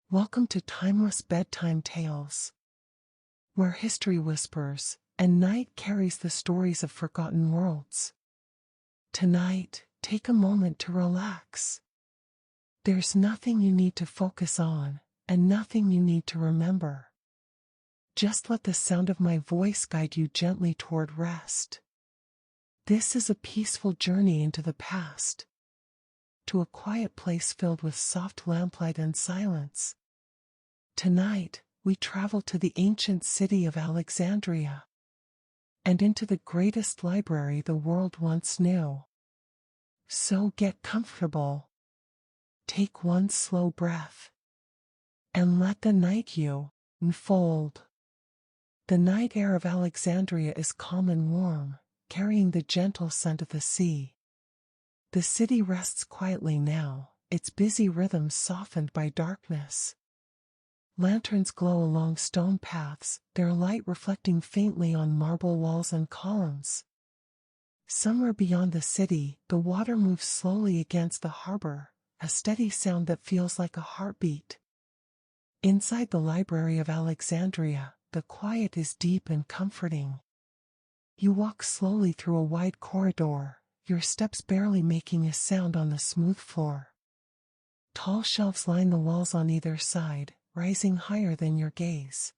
Welcome to Timeless Bedtime Tales, where history whispers and night carries the stories of forgotten worlds. Tonight, take a moment to relax. There's nothing you need to focus on, and nothing you need to remember. Just let the sound of my voice guide you gently toward rest. This is a peaceful journey into the past, to a quiet place filled with soft lamplight and silence. Tonight, we travel to the ancient city of Alexandria, and into the greatest library the world once knew. So get comfortable. Take one slow breath, and let the night you unfold. The night air of Alexandria is calm and warm, carrying the gentle scent of the sea. The city rests quietly now, its busy rhythms softened by darkness. Lanterns glow along stone paths, their light reflecting faintly on marble walls and columns. Somewhere beyond the city, the water moves slowly against the harbor, a steady sound that feels like a heartbeat. Inside the Library of Alexandria, the quiet is deep and comforting. You walk slowly through a wide corridor, your steps barely making a sound on the smooth floor. Tall shelves line the walls on either side, rising higher than your gaze.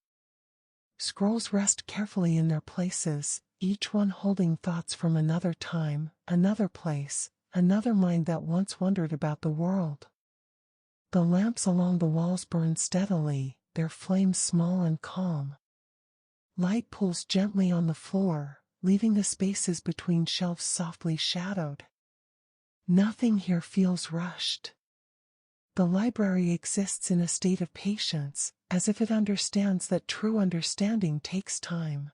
Scrolls rest carefully in their places, each one holding thoughts from another time, another place, another mind that once wondered about the world. The lamps along the walls burn steadily, their flames small and calm. Light pulls gently on the floor, leaving the spaces between shelves softly shadowed. Nothing here feels rushed. The library exists in a state of patience, as if it understands that true understanding takes time.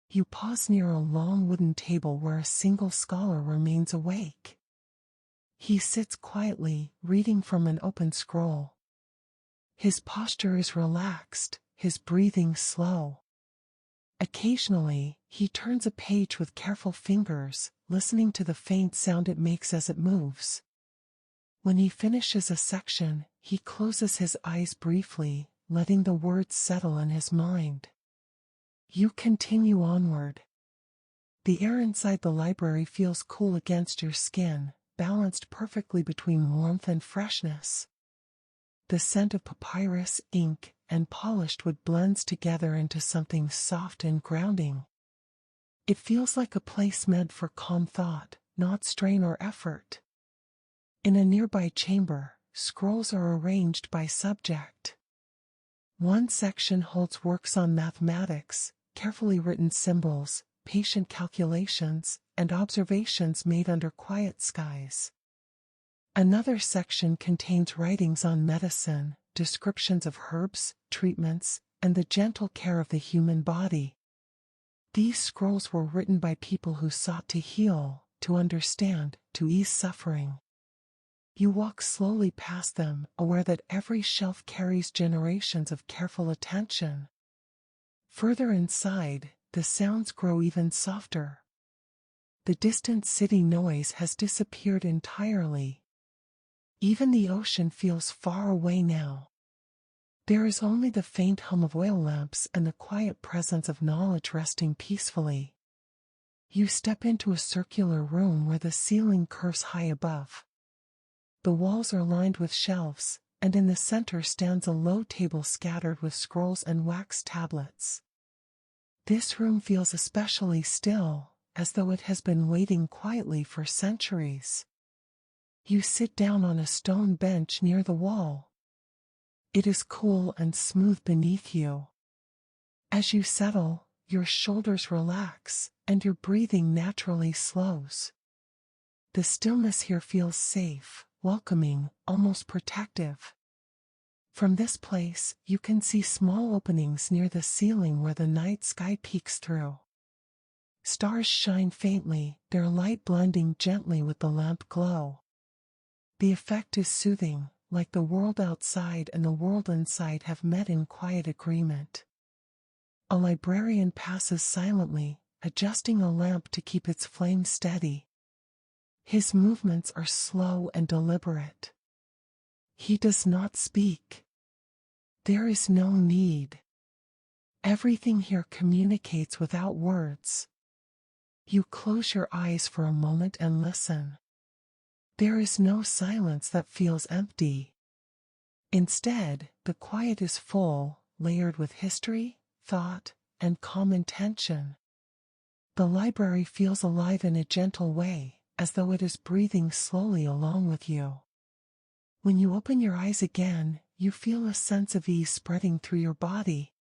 You pause near a long wooden table where a single scholar remains awake. He sits quietly, reading from an open scroll. His posture is relaxed, his breathing slow. Occasionally, he turns a page with careful fingers, listening to the faint sound it makes as it moves. When he finishes a section, he closes his eyes briefly, letting the words settle in his mind. You continue onward. The air inside the library feels cool against your skin, balanced perfectly between warmth and freshness. The scent of papyrus, ink, and polished wood blends together into something soft and grounding. It feels like a place meant for calm thought, not strain or effort. In a nearby chamber, scrolls are arranged by subject. One section holds works on mathematics, carefully written symbols, patient calculations, and observations made under quiet skies. Another section contains writings on medicine, descriptions of herbs, treatments, and the gentle care of the human body. These scrolls were written by people who sought to heal, to understand, to ease suffering. You walk slowly past them, aware that every shelf carries generations of careful attention. Further inside, the sounds grow even softer. The distant city noise has disappeared entirely. Even the ocean feels far away now. There is only the faint hum of oil lamps and the quiet presence of knowledge resting peacefully. You step into a circular room where the ceiling curves high above. The walls are lined with shelves, and in the center stands a low table scattered with scrolls and wax tablets. This room feels especially still, as though it has been waiting quietly for centuries. You sit down on a stone bench near the wall. It is cool and smooth beneath you. As you settle, your shoulders relax, and your breathing naturally slows. The stillness here feels safe, welcoming, almost protective. From this place, you can see small openings near the ceiling where the night sky peeks through. Stars shine faintly, their light blending gently with the lamp glow. The effect is soothing, like the world outside and the world inside have met in quiet agreement. A librarian passes silently, adjusting a lamp to keep its flame steady. His movements are slow and deliberate. He does not speak. There is no need. Everything here communicates without words. You close your eyes for a moment and listen. There is no silence that feels empty. Instead, the quiet is full, layered with history, thought, and calm intention. The library feels alive in a gentle way, as though it is breathing slowly along with you. When you open your eyes again, you feel a sense of ease spreading through your body.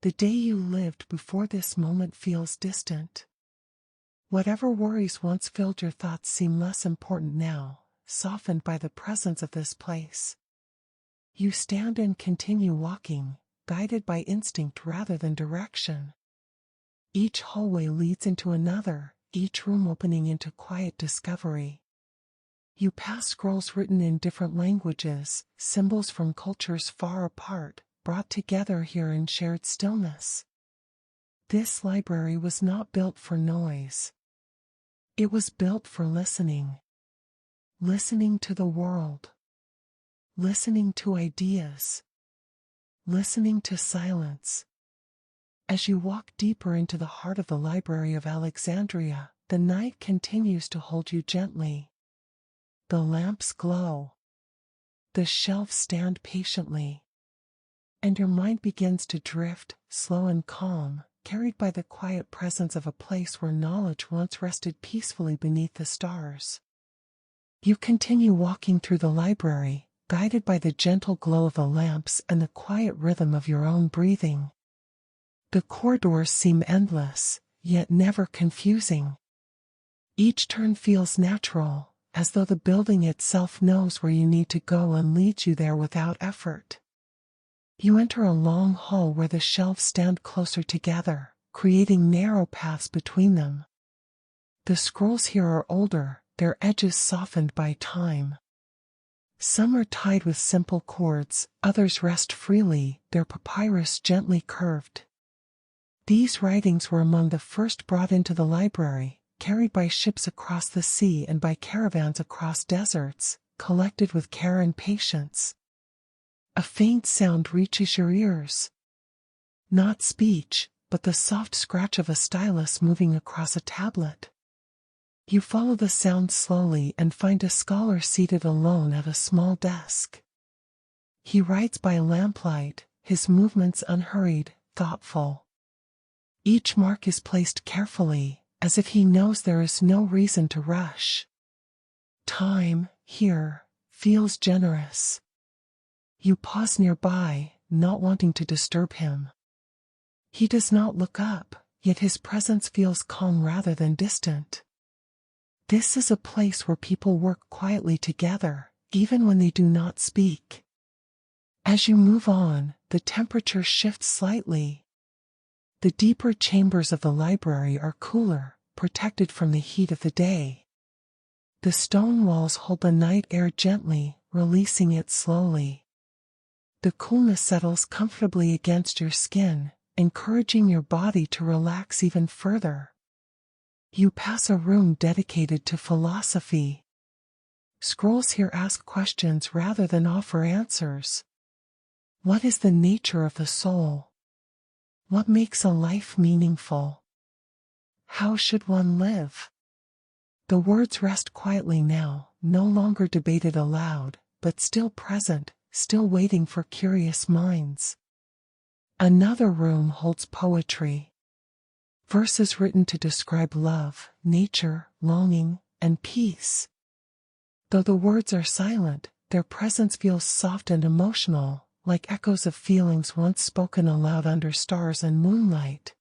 The day you lived before this moment feels distant. Whatever worries once filled your thoughts seem less important now, softened by the presence of this place. You stand and continue walking, guided by instinct rather than direction. Each hallway leads into another, each room opening into quiet discovery. You pass scrolls written in different languages, symbols from cultures far apart, brought together here in shared stillness. This library was not built for noise. It was built for listening. Listening to the world. Listening to ideas. Listening to silence. As you walk deeper into the heart of the Library of Alexandria, the night continues to hold you gently. The lamps glow. The shelves stand patiently. And your mind begins to drift, slow and calm, carried by the quiet presence of a place where knowledge once rested peacefully beneath the stars. You continue walking through the library, guided by the gentle glow of the lamps and the quiet rhythm of your own breathing. The corridors seem endless, yet never confusing. Each turn feels natural, as though the building itself knows where you need to go and leads you there without effort. You enter a long hall where the shelves stand closer together, creating narrow paths between them. The scrolls here are older, their edges softened by time. Some are tied with simple cords, others rest freely, their papyrus gently curved. These writings were among the first brought into the library, carried by ships across the sea and by caravans across deserts, collected with care and patience. A faint sound reaches your ears. Not speech, but the soft scratch of a stylus moving across a tablet. You follow the sound slowly and find a scholar seated alone at a small desk. He writes by lamplight, his movements unhurried, thoughtful. Each mark is placed carefully, as if he knows there is no reason to rush. Time, here, feels generous. You pause nearby, not wanting to disturb him. He does not look up, yet his presence feels calm rather than distant. This is a place where people work quietly together, even when they do not speak. As you move on, the temperature shifts slightly. The deeper chambers of the library are cooler, protected from the heat of the day. The stone walls hold the night air gently, releasing it slowly. The coolness settles comfortably against your skin, encouraging your body to relax even further. You pass a room dedicated to philosophy. Scrolls here ask questions rather than offer answers. What is the nature of the soul? What makes a life meaningful? How should one live? The words rest quietly now, no longer debated aloud, but still present, still waiting for curious minds. Another room holds poetry. Verses written to describe love, nature, longing, and peace. Though the words are silent, their presence feels soft and emotional, like echoes of feelings once spoken aloud under stars and moonlight.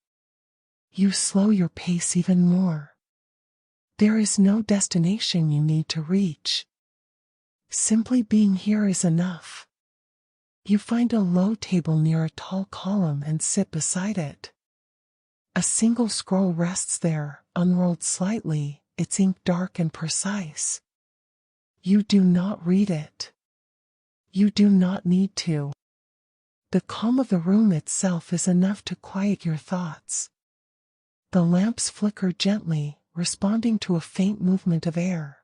You slow your pace even more. There is no destination you need to reach. Simply being here is enough. You find a low table near a tall column and sit beside it. A single scroll rests there, unrolled slightly, its ink dark and precise. You do not read it. You do not need to. The calm of the room itself is enough to quiet your thoughts. The lamps flicker gently, responding to a faint movement of air.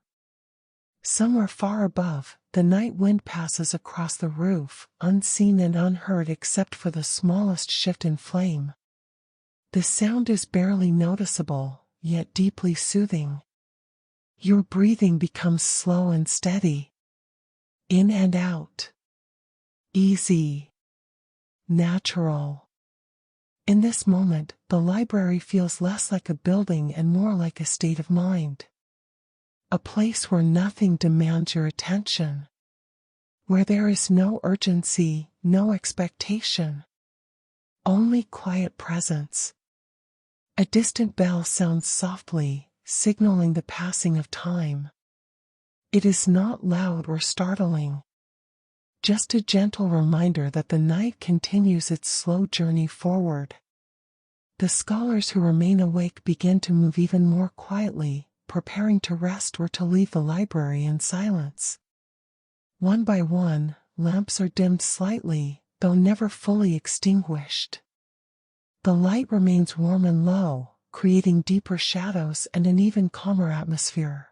Somewhere far above, the night wind passes across the roof, unseen and unheard except for the smallest shift in flame. The sound is barely noticeable, yet deeply soothing. Your breathing becomes slow and steady. In and out. Easy. Natural. In this moment, the library feels less like a building and more like a state of mind. A place where nothing demands your attention. Where there is no urgency, no expectation. Only quiet presence. A distant bell sounds softly, signaling the passing of time. It is not loud or startling. Just a gentle reminder that the night continues its slow journey forward. The scholars who remain awake begin to move even more quietly, preparing to rest or to leave the library in silence. One by one, lamps are dimmed slightly, though never fully extinguished. The light remains warm and low, creating deeper shadows and an even calmer atmosphere.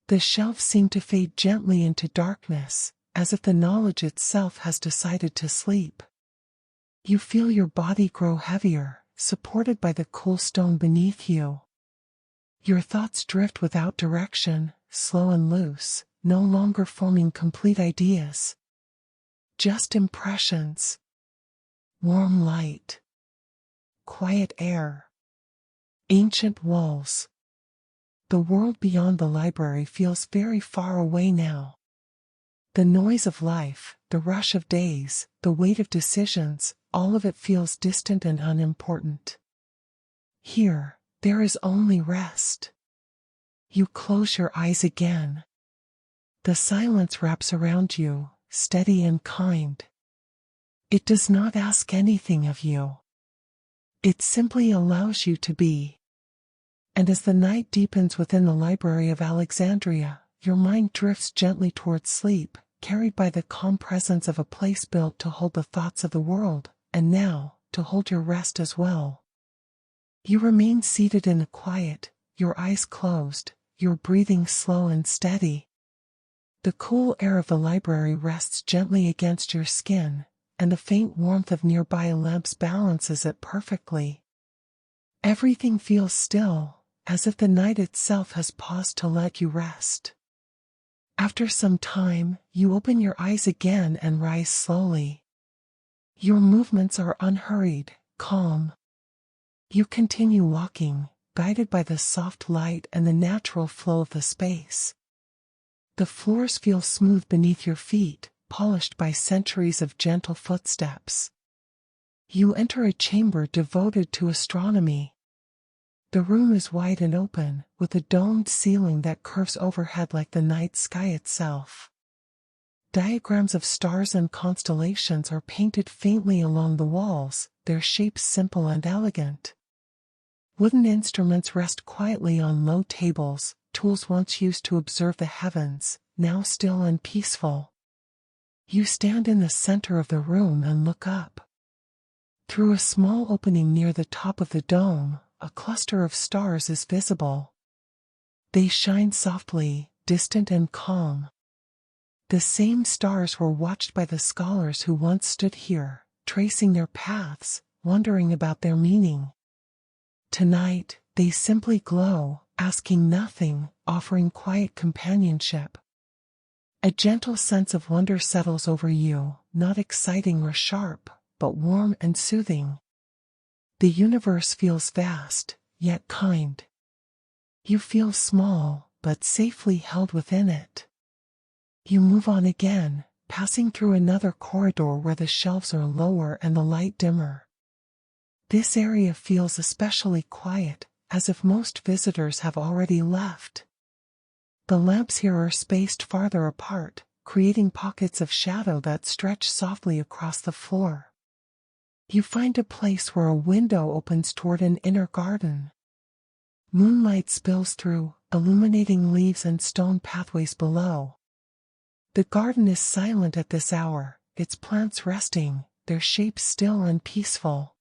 The shelves seem to fade gently into darkness, as if the knowledge itself has decided to sleep. You feel your body grow heavier, supported by the cool stone beneath you. Your thoughts drift without direction, slow and loose, no longer forming complete ideas. Just impressions. Warm light. Quiet air. Ancient walls. The world beyond the library feels very far away now. The noise of life, the rush of days, the weight of decisions, all of it feels distant and unimportant. Here, there is only rest. You close your eyes again. The silence wraps around you, steady and kind. It does not ask anything of you. It simply allows you to be. And as the night deepens within the Library of Alexandria, your mind drifts gently towards sleep, carried by the calm presence of a place built to hold the thoughts of the world, and now, to hold your rest as well. You remain seated in the quiet, your eyes closed, your breathing slow and steady. The cool air of the library rests gently against your skin, and the faint warmth of nearby lamps balances it perfectly. Everything feels still, as if the night itself has paused to let you rest. After some time, you open your eyes again and rise slowly. Your movements are unhurried, calm. You continue walking, guided by the soft light and the natural flow of the space. The floors feel smooth beneath your feet, polished by centuries of gentle footsteps. You enter a chamber devoted to astronomy. The room is wide and open, with a domed ceiling that curves overhead like the night sky itself. Diagrams of stars and constellations are painted faintly along the walls, their shapes simple and elegant. Wooden instruments rest quietly on low tables, tools once used to observe the heavens, now still and peaceful. You stand in the center of the room and look up. Through a small opening near the top of the dome, a cluster of stars is visible. They shine softly, distant and calm. The same stars were watched by the scholars who once stood here, tracing their paths, wondering about their meaning. Tonight, they simply glow, asking nothing, offering quiet companionship. A gentle sense of wonder settles over you, not exciting or sharp, but warm and soothing. The universe feels vast, yet kind. You feel small, but safely held within it. You move on again, passing through another corridor where the shelves are lower and the light dimmer. This area feels especially quiet, as if most visitors have already left. The lamps here are spaced farther apart, creating pockets of shadow that stretch softly across the floor. You find a place where a window opens toward an inner garden. Moonlight spills through, illuminating leaves and stone pathways below. The garden is silent at this hour, its plants resting, their shapes still and peaceful.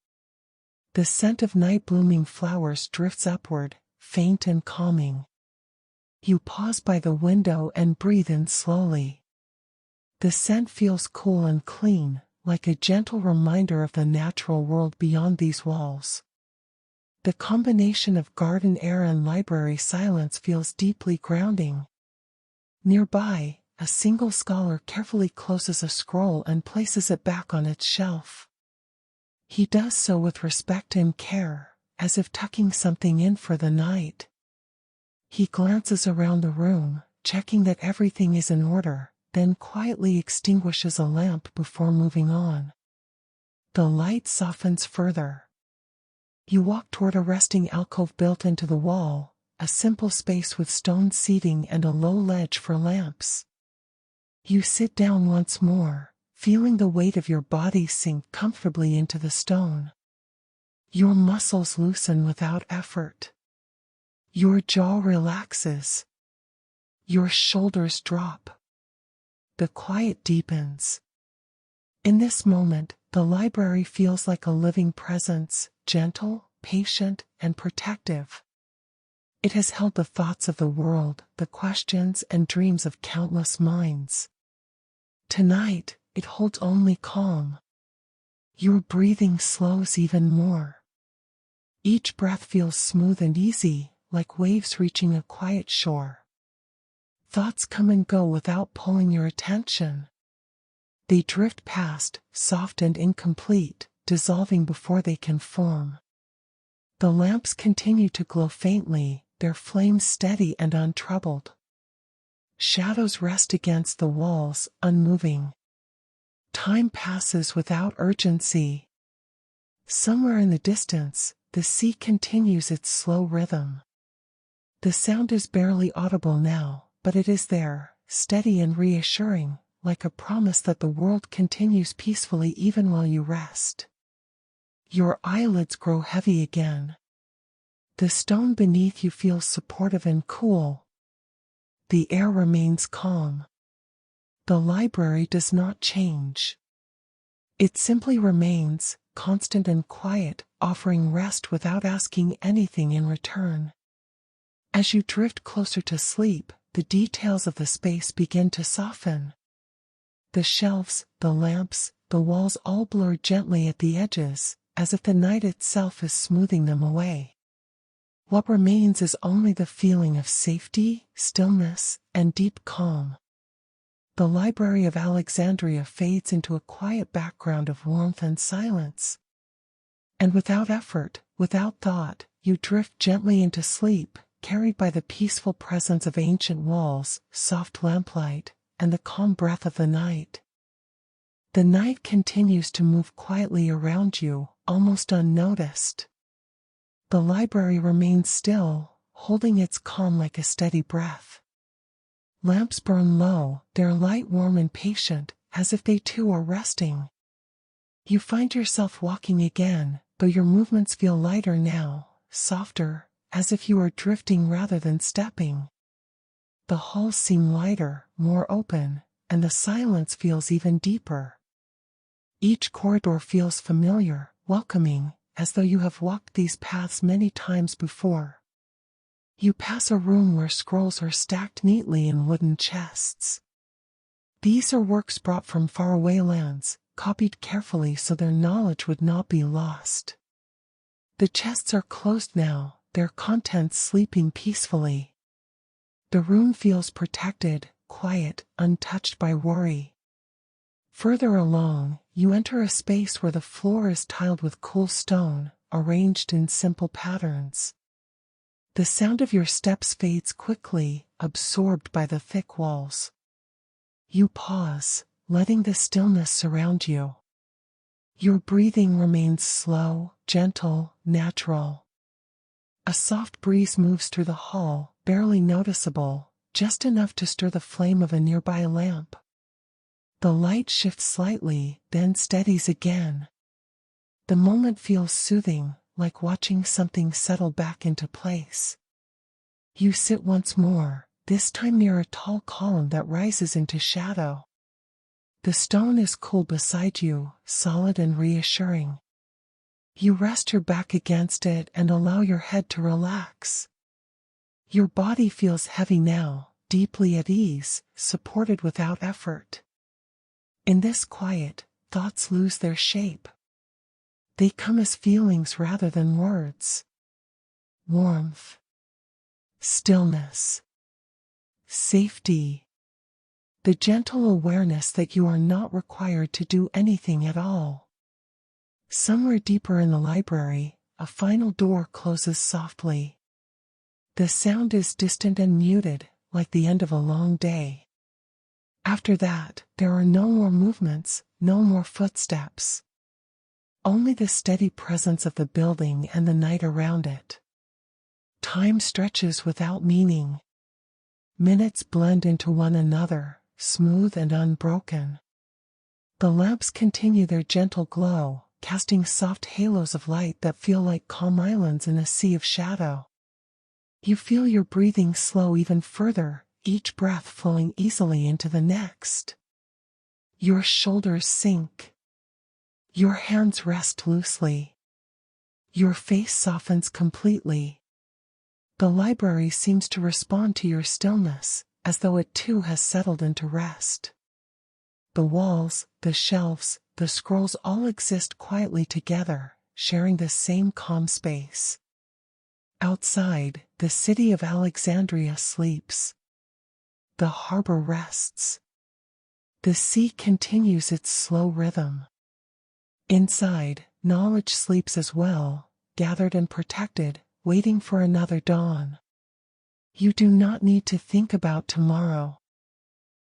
The scent of night-blooming flowers drifts upward, faint and calming. You pause by the window and breathe in slowly. The scent feels cool and clean, like a gentle reminder of the natural world beyond these walls. The combination of garden air and library silence feels deeply grounding. Nearby, a single scholar carefully closes a scroll and places it back on its shelf. He does so with respect and care, as if tucking something in for the night. He glances around the room, checking that everything is in order, then quietly extinguishes a lamp before moving on. The light softens further. You walk toward a resting alcove built into the wall, a simple space with stone seating and a low ledge for lamps. You sit down once more, feeling the weight of your body sink comfortably into the stone. Your muscles loosen without effort. Your jaw relaxes. Your shoulders drop. The quiet deepens. In this moment, the library feels like a living presence, gentle, patient, and protective. It has held the thoughts of the world, the questions and dreams of countless minds. Tonight, it holds only calm. Your breathing slows even more. Each breath feels smooth and easy, like waves reaching a quiet shore. Thoughts come and go without pulling your attention. They drift past, soft and incomplete, dissolving before they can form. The lamps continue to glow faintly, their flames steady and untroubled. Shadows rest against the walls, unmoving. Time passes without urgency. Somewhere in the distance, the sea continues its slow rhythm. The sound is barely audible now, but it is there, steady and reassuring, like a promise that the world continues peacefully even while you rest. Your eyelids grow heavy again. The stone beneath you feels supportive and cool. The air remains calm. The library does not change. It simply remains, constant and quiet, offering rest without asking anything in return. As you drift closer to sleep, the details of the space begin to soften. The shelves, the lamps, the walls all blur gently at the edges, as if the night itself is smoothing them away. What remains is only the feeling of safety, stillness, and deep calm. The Library of Alexandria fades into a quiet background of warmth and silence. And without effort, without thought, you drift gently into sleep, carried by the peaceful presence of ancient walls, soft lamplight, and the calm breath of the night. The night continues to move quietly around you, almost unnoticed. The library remains still, holding its calm like a steady breath. Lamps burn low, their light warm and patient, as if they too are resting. You find yourself walking again, though your movements feel lighter now, softer, as if you are drifting rather than stepping. The halls seem lighter, more open, and the silence feels even deeper. Each corridor feels familiar, welcoming, as though you have walked these paths many times before. You pass a room where scrolls are stacked neatly in wooden chests. These are works brought from faraway lands, copied carefully so their knowledge would not be lost. The chests are closed now, their contents sleeping peacefully. The room feels protected, quiet, untouched by worry. Further along, you enter a space where the floor is tiled with cool stone, arranged in simple patterns. The sound of your steps fades quickly, absorbed by the thick walls. You pause, letting the stillness surround you. Your breathing remains slow, gentle, natural. A soft breeze moves through the hall, barely noticeable, just enough to stir the flame of a nearby lamp. The light shifts slightly, then steadies again. The moment feels soothing, like watching something settle back into place. You sit once more, this time near a tall column that rises into shadow. The stone is cool beside you, solid and reassuring. You rest your back against it and allow your head to relax. Your body feels heavy now, deeply at ease, supported without effort. In this quiet, thoughts lose their shape. They come as feelings rather than words. Warmth, stillness, safety. The gentle awareness that you are not required to do anything at all. Somewhere deeper in the library, a final door closes softly. The sound is distant and muted, like the end of a long day. After that, there are no more movements, no more footsteps. Only the steady presence of the building and the night around it. Time stretches without meaning. Minutes blend into one another, smooth and unbroken. The lamps continue their gentle glow, casting soft halos of light that feel like calm islands in a sea of shadow. You feel your breathing slow even further, each breath flowing easily into the next. Your shoulders sink. Your hands rest loosely. Your face softens completely. The library seems to respond to your stillness, as though it too has settled into rest. The walls, the shelves, the scrolls all exist quietly together, sharing the same calm space. Outside, the city of Alexandria sleeps. The harbor rests. The sea continues its slow rhythm. Inside, knowledge sleeps as well, gathered and protected, waiting for another dawn. You do not need to think about tomorrow.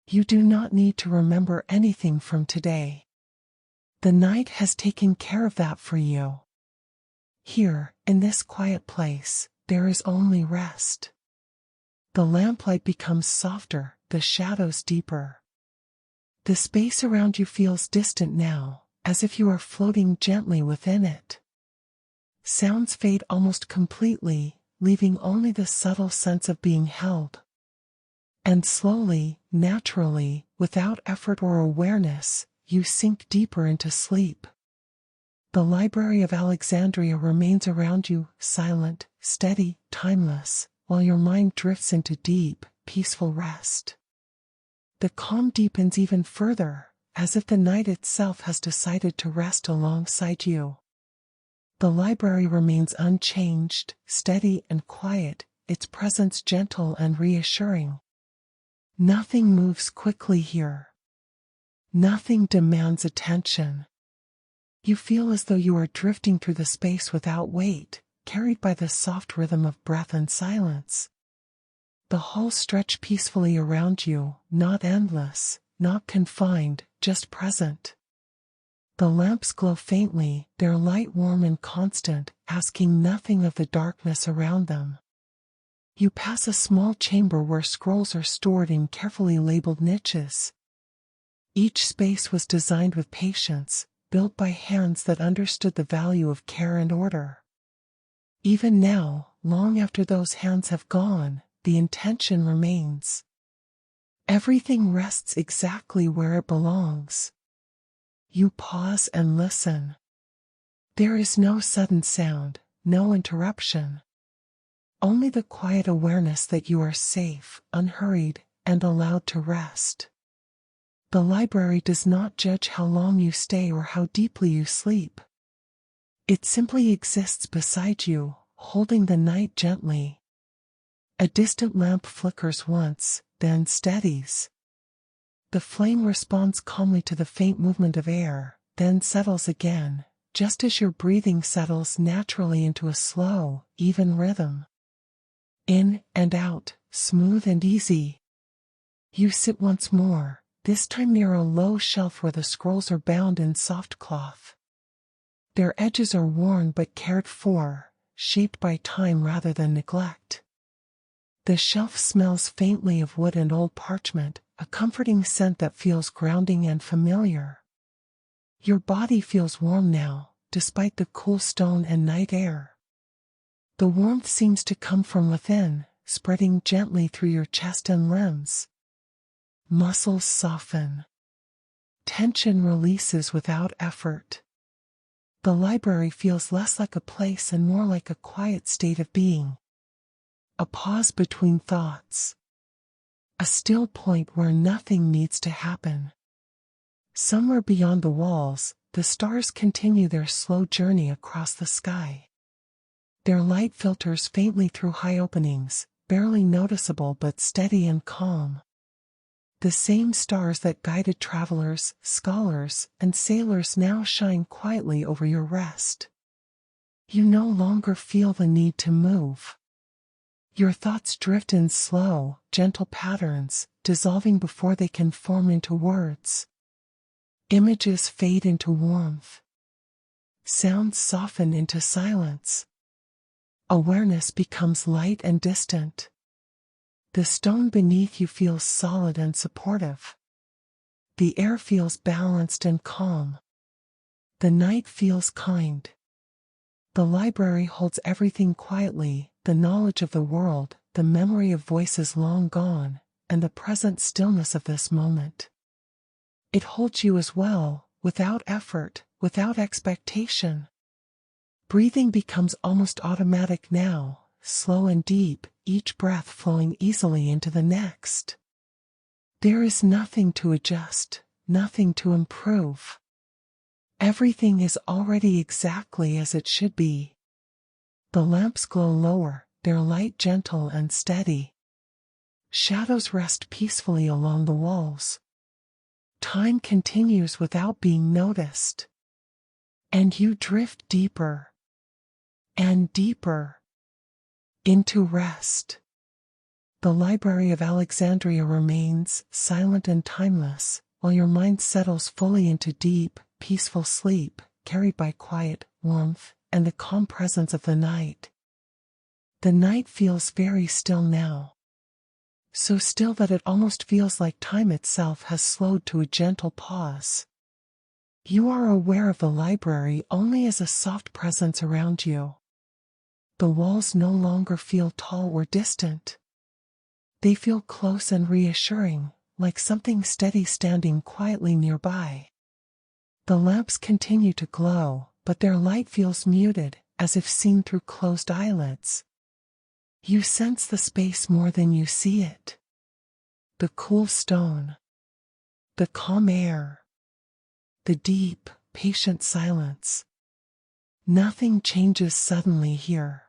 You do not need to remember anything from today. The night has taken care of that for you. Here, in this quiet place, there is only rest. The lamplight becomes softer, the shadows deeper. The space around you feels distant now, as if you are floating gently within it. Sounds fade almost completely, leaving only the subtle sense of being held. And slowly, naturally, without effort or awareness, you sink deeper into sleep. The Library of Alexandria remains around you, silent, steady, timeless, while your mind drifts into deep, peaceful rest. The calm deepens even further, as if the night itself has decided to rest alongside you. The library remains unchanged, steady and quiet, its presence gentle and reassuring. Nothing moves quickly here. Nothing demands attention. You feel as though you are drifting through the space without weight, carried by the soft rhythm of breath and silence. The halls stretch peacefully around you, not endless, not confined, just present. The lamps glow faintly, their light warm and constant, asking nothing of the darkness around them. You pass a small chamber where scrolls are stored in carefully labeled niches. Each space was designed with patience, built by hands that understood the value of care and order. Even now, long after those hands have gone, the intention remains. Everything rests exactly where it belongs. You pause and listen. There is no sudden sound, no interruption. Only the quiet awareness that you are safe, unhurried, and allowed to rest. The library does not judge how long you stay or how deeply you sleep. It simply exists beside you, holding the night gently. A distant lamp flickers once, then steadies. The flame responds calmly to the faint movement of air, then settles again, just as your breathing settles naturally into a slow, even rhythm. In and out, smooth and easy. You sit once more, this time near a low shelf where the scrolls are bound in soft cloth. Their edges are worn but cared for, shaped by time rather than neglect. The shelf smells faintly of wood and old parchment, a comforting scent that feels grounding and familiar. Your body feels warm now, despite the cool stone and night air. The warmth seems to come from within, spreading gently through your chest and limbs. Muscles soften. Tension releases without effort. The library feels less like a place and more like a quiet state of being. A pause between thoughts. A still point where nothing needs to happen. Somewhere beyond the walls, the stars continue their slow journey across the sky. Their light filters faintly through high openings, barely noticeable but steady and calm. The same stars that guided travelers, scholars, and sailors now shine quietly over your rest. You no longer feel the need to move. Your thoughts drift in slow, gentle patterns, dissolving before they can form into words. Images fade into warmth. Sounds soften into silence. Awareness becomes light and distant. The stone beneath you feels solid and supportive. The air feels balanced and calm. The night feels kind. The library holds everything quietly, the knowledge of the world, the memory of voices long gone, and the present stillness of this moment. It holds you as well, without effort, without expectation. Breathing becomes almost automatic now, slow and deep, each breath flowing easily into the next. There is nothing to adjust, nothing to improve. Everything is already exactly as it should be. The lamps glow lower, their light gentle and steady. Shadows rest peacefully along the walls. Time continues without being noticed. And you drift deeper and deeper into rest. The Library of Alexandria remains silent and timeless, while your mind settles fully into deep, peaceful sleep, carried by quiet, warmth, and the calm presence of the night. The night feels very still now. So still that it almost feels like time itself has slowed to a gentle pause. You are aware of the library only as a soft presence around you. The walls no longer feel tall or distant. They feel close and reassuring, like something steady standing quietly nearby. The lamps continue to glow, but their light feels muted, as if seen through closed eyelids. You sense the space more than you see it. The cool stone. The calm air. The deep, patient silence. Nothing changes suddenly here.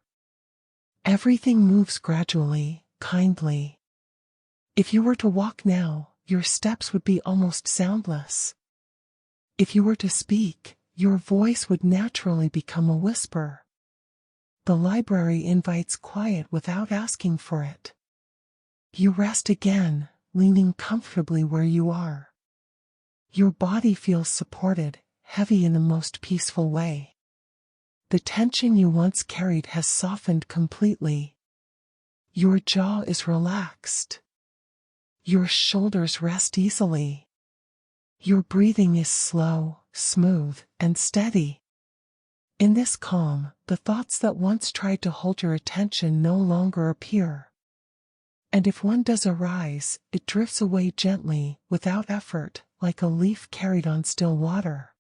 Everything moves gradually, kindly. If you were to walk now, your steps would be almost soundless. If you were to speak, your voice would naturally become a whisper. The library invites quiet without asking for it. You rest again, leaning comfortably where you are. Your body feels supported, heavy in the most peaceful way. The tension you once carried has softened completely. Your jaw is relaxed. Your shoulders rest easily. Your breathing is slow, smooth, and steady. In this calm, the thoughts that once tried to hold your attention no longer appear. And if one does arise, it drifts away gently, without effort, like a leaf carried on still water.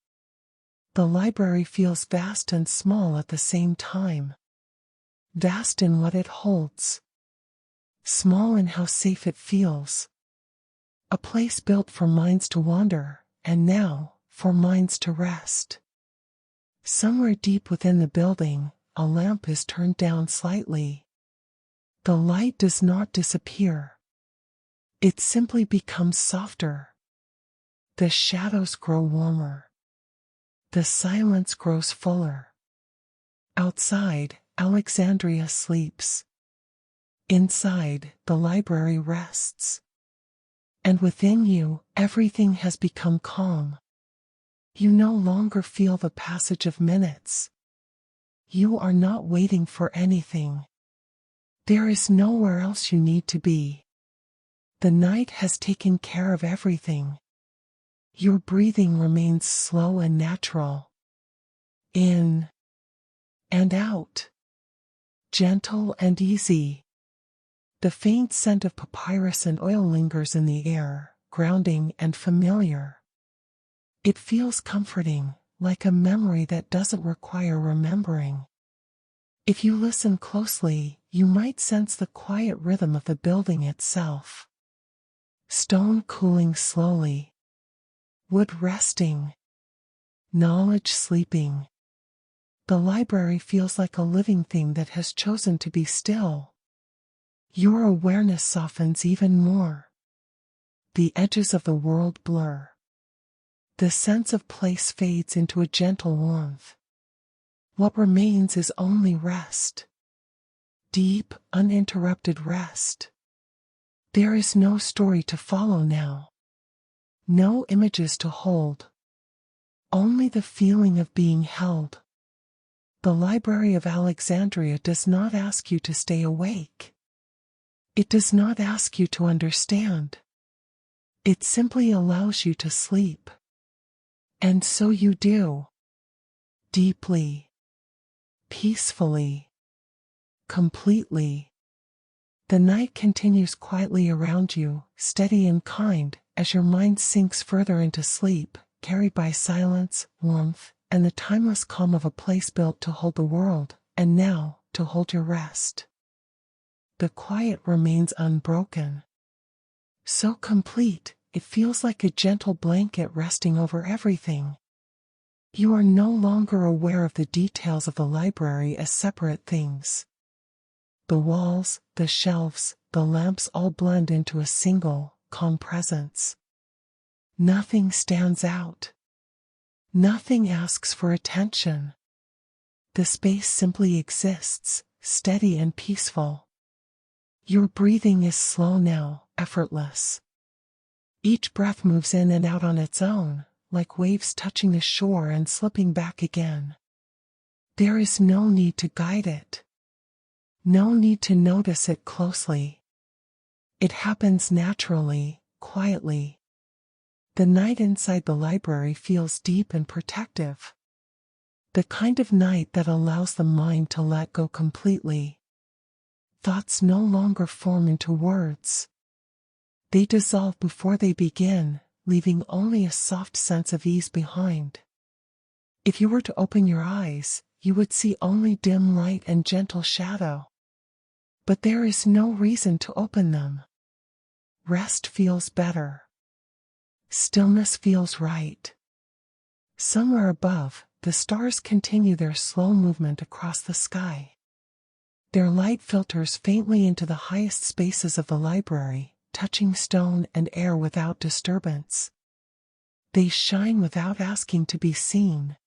The library feels vast and small at the same time. Vast in what it holds. Small in how safe it feels. A place built for minds to wander, and now, for minds to rest. Somewhere deep within the building, a lamp is turned down slightly. The light does not disappear. It simply becomes softer. The shadows grow warmer. The silence grows fuller. Outside, Alexandria sleeps. Inside, the library rests. And within you, everything has become calm. You no longer feel the passage of minutes. You are not waiting for anything. There is nowhere else you need to be. The night has taken care of everything. Your breathing remains slow and natural. In and out. Gentle and easy. The faint scent of papyrus and oil lingers in the air, grounding and familiar. It feels comforting, like a memory that doesn't require remembering. If you listen closely, you might sense the quiet rhythm of the building itself. Stone cooling slowly. wood resting, knowledge sleeping. The library feels like a living thing that has chosen to be still. Your awareness softens even more. The edges of the world blur. The sense of place fades into a gentle warmth. What remains is only rest. Deep, uninterrupted rest. There is no story to follow now. No images to hold. Only the feeling of being held. The Library of Alexandria does not ask you to stay awake. It does not ask you to understand. It simply allows you to sleep. And so you do. Deeply. Peacefully. Completely. The night continues quietly around you, steady and kind, as your mind sinks further into sleep, carried by silence, warmth, and the timeless calm of a place built to hold the world, and now, to hold your rest. The quiet remains unbroken. So complete, it feels like a gentle blanket resting over everything. You are no longer aware of the details of the library as separate things. The walls, the shelves, the lamps all blend into a single, calm presence. Nothing stands out. Nothing asks for attention. The space simply exists, steady and peaceful. Your breathing is slow now, effortless. Each breath moves in and out on its own, like waves touching the shore and slipping back again. There is no need to guide it. No need to notice it closely. It happens naturally, quietly. The night inside the library feels deep and protective. The kind of night that allows the mind to let go completely. Thoughts no longer form into words. They dissolve before they begin, leaving only a soft sense of ease behind. If you were to open your eyes, you would see only dim light and gentle shadow. But there is no reason to open them. Rest feels better. Stillness feels right. Somewhere above, the stars continue their slow movement across the sky. Their light filters faintly into the highest spaces of the library, touching stone and air without disturbance. They shine without asking to be seen.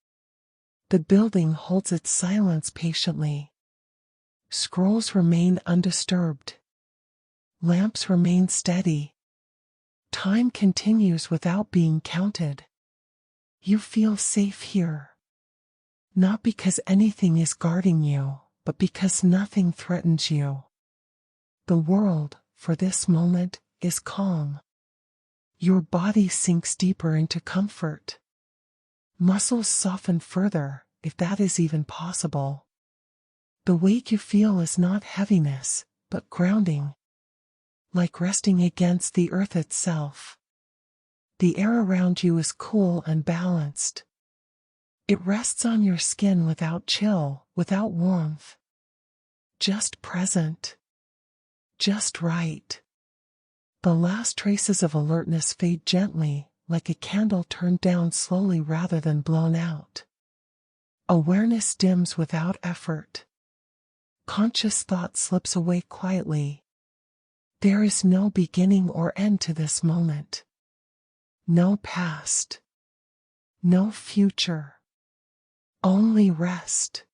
The building holds its silence patiently. Scrolls remain undisturbed. Lamps remain steady. Time continues without being counted. You feel safe here. Not because anything is guarding you, but because nothing threatens you. The world, for this moment, is calm. Your body sinks deeper into comfort. Muscles soften further, if that is even possible. The weight you feel is not heaviness, but grounding. Like resting against the earth itself. The air around you is cool and balanced. It rests on your skin without chill, without warmth. Just present. Just right. The last traces of alertness fade gently, like a candle turned down slowly rather than blown out. Awareness dims without effort. Conscious thought slips away quietly. There is no beginning or end to this moment. No past. No future. Only rest.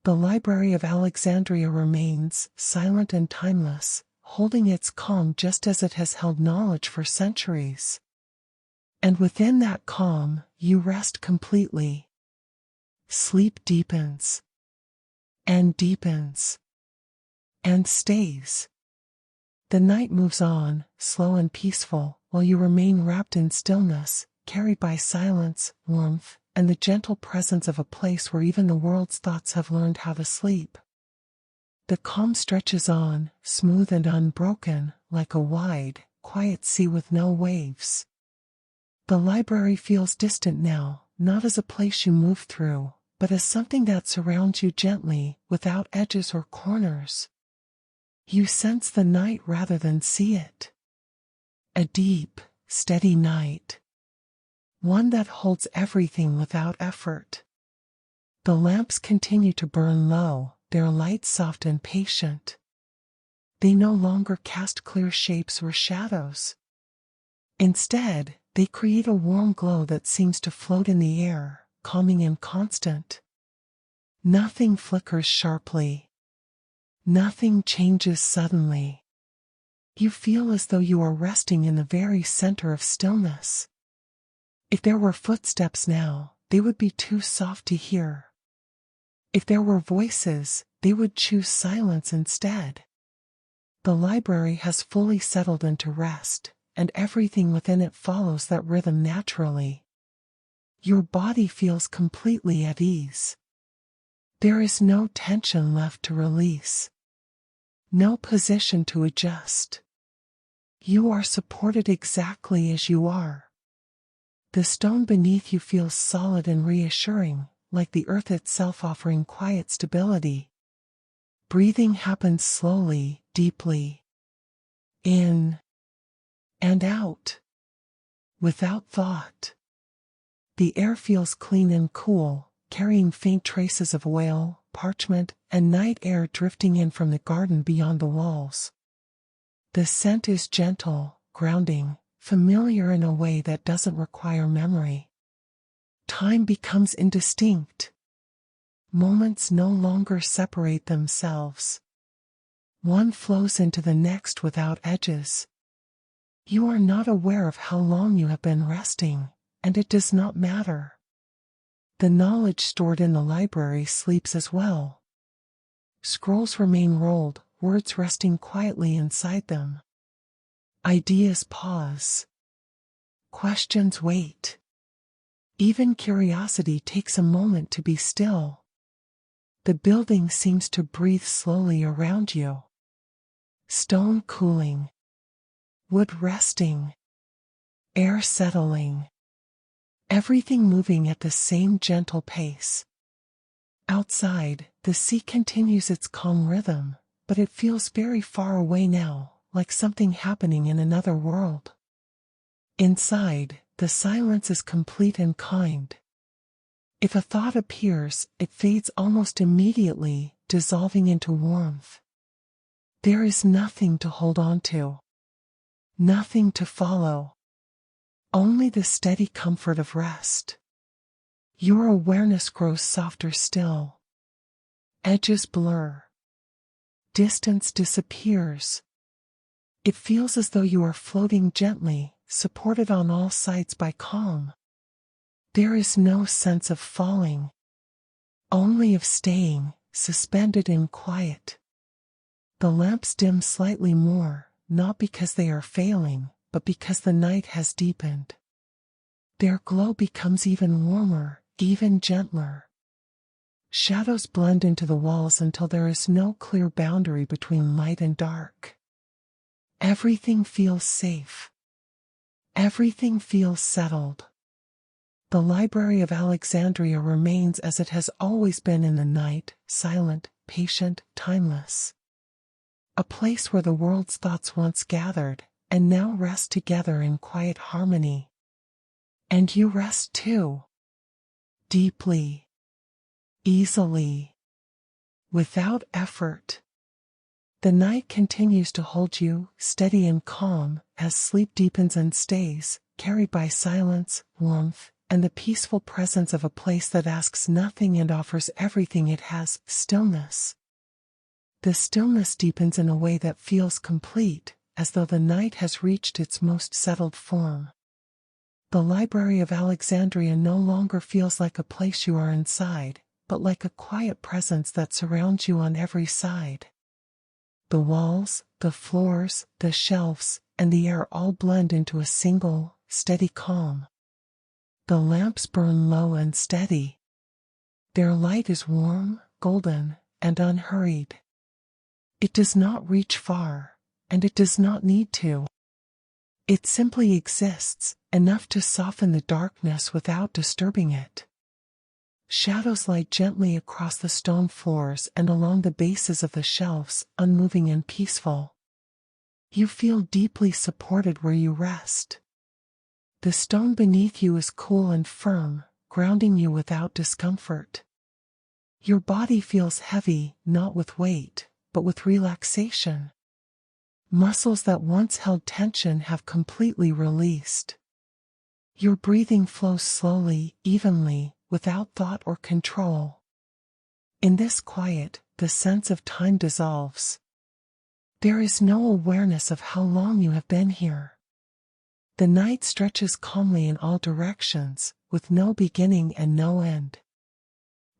The Library of Alexandria remains, silent and timeless, holding its calm just as it has held knowledge for centuries. And within that calm, you rest completely. Sleep deepens. And deepens. And stays. The night moves on, slow and peaceful, while you remain wrapped in stillness, carried by silence, warmth, and the gentle presence of a place where even the world's thoughts have learned how to sleep. The calm stretches on, smooth and unbroken, like a wide, quiet sea with no waves. The library feels distant now, not as a place you move through, but as something that surrounds you gently, without edges or corners. You sense the night rather than see it. A deep, steady night. one that holds everything without effort. The lamps continue to burn low, their light soft and patient. They no longer cast clear shapes or shadows. Instead, they create a warm glow that seems to float in the air, calming and constant. Nothing flickers sharply. Nothing changes suddenly. You feel as though you are resting in the very center of stillness. If there were footsteps now, they would be too soft to hear. If there were voices, they would choose silence instead. The library has fully settled into rest, and everything within it follows that rhythm naturally. Your body feels completely at ease. There is no tension left to release. No position to adjust. You are supported exactly as you are. The stone beneath you feels solid and reassuring, like the earth itself offering quiet stability. Breathing happens slowly, deeply. In and out. Without thought. The air feels clean and cool, carrying faint traces of oil, parchment, and night air drifting in from the garden beyond the walls. The scent is gentle, grounding, familiar in a way that doesn't require memory. Time becomes indistinct. Moments no longer separate themselves. One flows into the next without edges. You are not aware of how long you have been resting, and it does not matter. The knowledge stored in the library sleeps as well. Scrolls remain rolled, words resting quietly inside them. Ideas pause. Questions wait. Even curiosity takes a moment to be still. The building seems to breathe slowly around you. Stone cooling. Wood resting. Air settling. Everything moving at the same gentle pace. Outside, the sea continues its calm rhythm, but it feels very far away now, like something happening in another world. Inside, the silence is complete and kind. If a thought appears, it fades almost immediately, dissolving into warmth. There is nothing to hold on to. Nothing to follow. Only the steady comfort of rest. Your awareness grows softer still. Edges blur. Distance disappears. It feels as though you are floating gently, supported on all sides by calm. There is no sense of falling. Only of staying, suspended in quiet. The lamps dim slightly more, not because they are failing, but because the night has deepened. Their glow becomes even warmer, even gentler. Shadows blend into the walls until there is no clear boundary between light and dark. Everything feels safe. Everything feels settled. The Library of Alexandria remains as it has always been in the night, silent, patient, timeless. A place where the world's thoughts once gathered, and now rest together in quiet harmony. And you rest too. Deeply. Easily. Without effort. The night continues to hold you, steady and calm, as sleep deepens and stays, carried by silence, warmth, and the peaceful presence of a place that asks nothing and offers everything it has, stillness. The stillness deepens in a way that feels complete, as though the night has reached its most settled form. The Library of Alexandria no longer feels like a place you are inside, but like a quiet presence that surrounds you on every side. The walls, the floors, the shelves, and the air all blend into a single, steady calm. The lamps burn low and steady. Their light is warm, golden, and unhurried. It does not reach far, and it does not need to. It simply exists, enough to soften the darkness without disturbing it. Shadows lie gently across the stone floors and along the bases of the shelves, unmoving and peaceful. You feel deeply supported where you rest. The stone beneath you is cool and firm, grounding you without discomfort. Your body feels heavy, not with weight, but with relaxation. Muscles that once held tension have completely released. Your breathing flows slowly, evenly, without thought or control. In this quiet, the sense of time dissolves. There is no awareness of how long you have been here. The night stretches calmly in all directions, with no beginning and no end.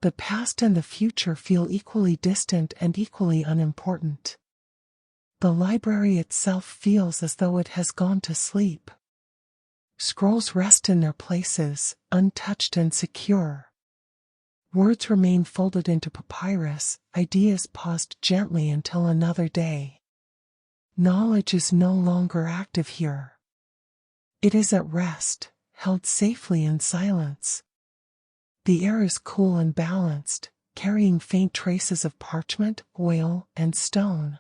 The past and the future feel equally distant and equally unimportant. The library itself feels as though it has gone to sleep. Scrolls rest in their places, untouched and secure. Words remain folded into papyrus, ideas paused gently until another day. Knowledge is no longer active here. It is at rest, held safely in silence. The air is cool and balanced, carrying faint traces of parchment, oil, and stone.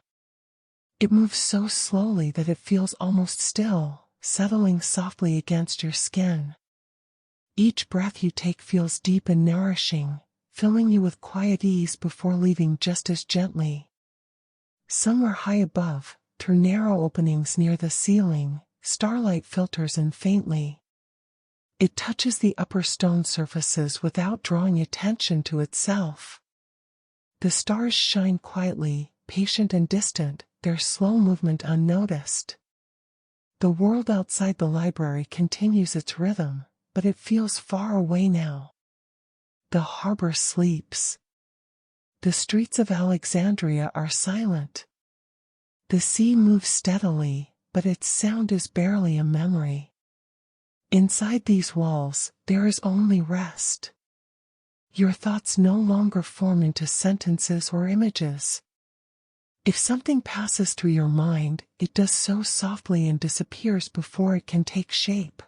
It moves so slowly that it feels almost still, settling softly against your skin. Each breath you take feels deep and nourishing, filling you with quiet ease before leaving just as gently. Somewhere high above, through narrow openings near the ceiling, starlight filters in faintly. It touches the upper stone surfaces without drawing attention to itself. The stars shine quietly, patient and distant, their slow movement unnoticed. The world outside the library continues its rhythm, but it feels far away now. The harbor sleeps. The streets of Alexandria are silent. The sea moves steadily, but its sound is barely a memory. Inside these walls, there is only rest. Your thoughts no longer form into sentences or images. If something passes through your mind, it does so softly and disappears before it can take shape.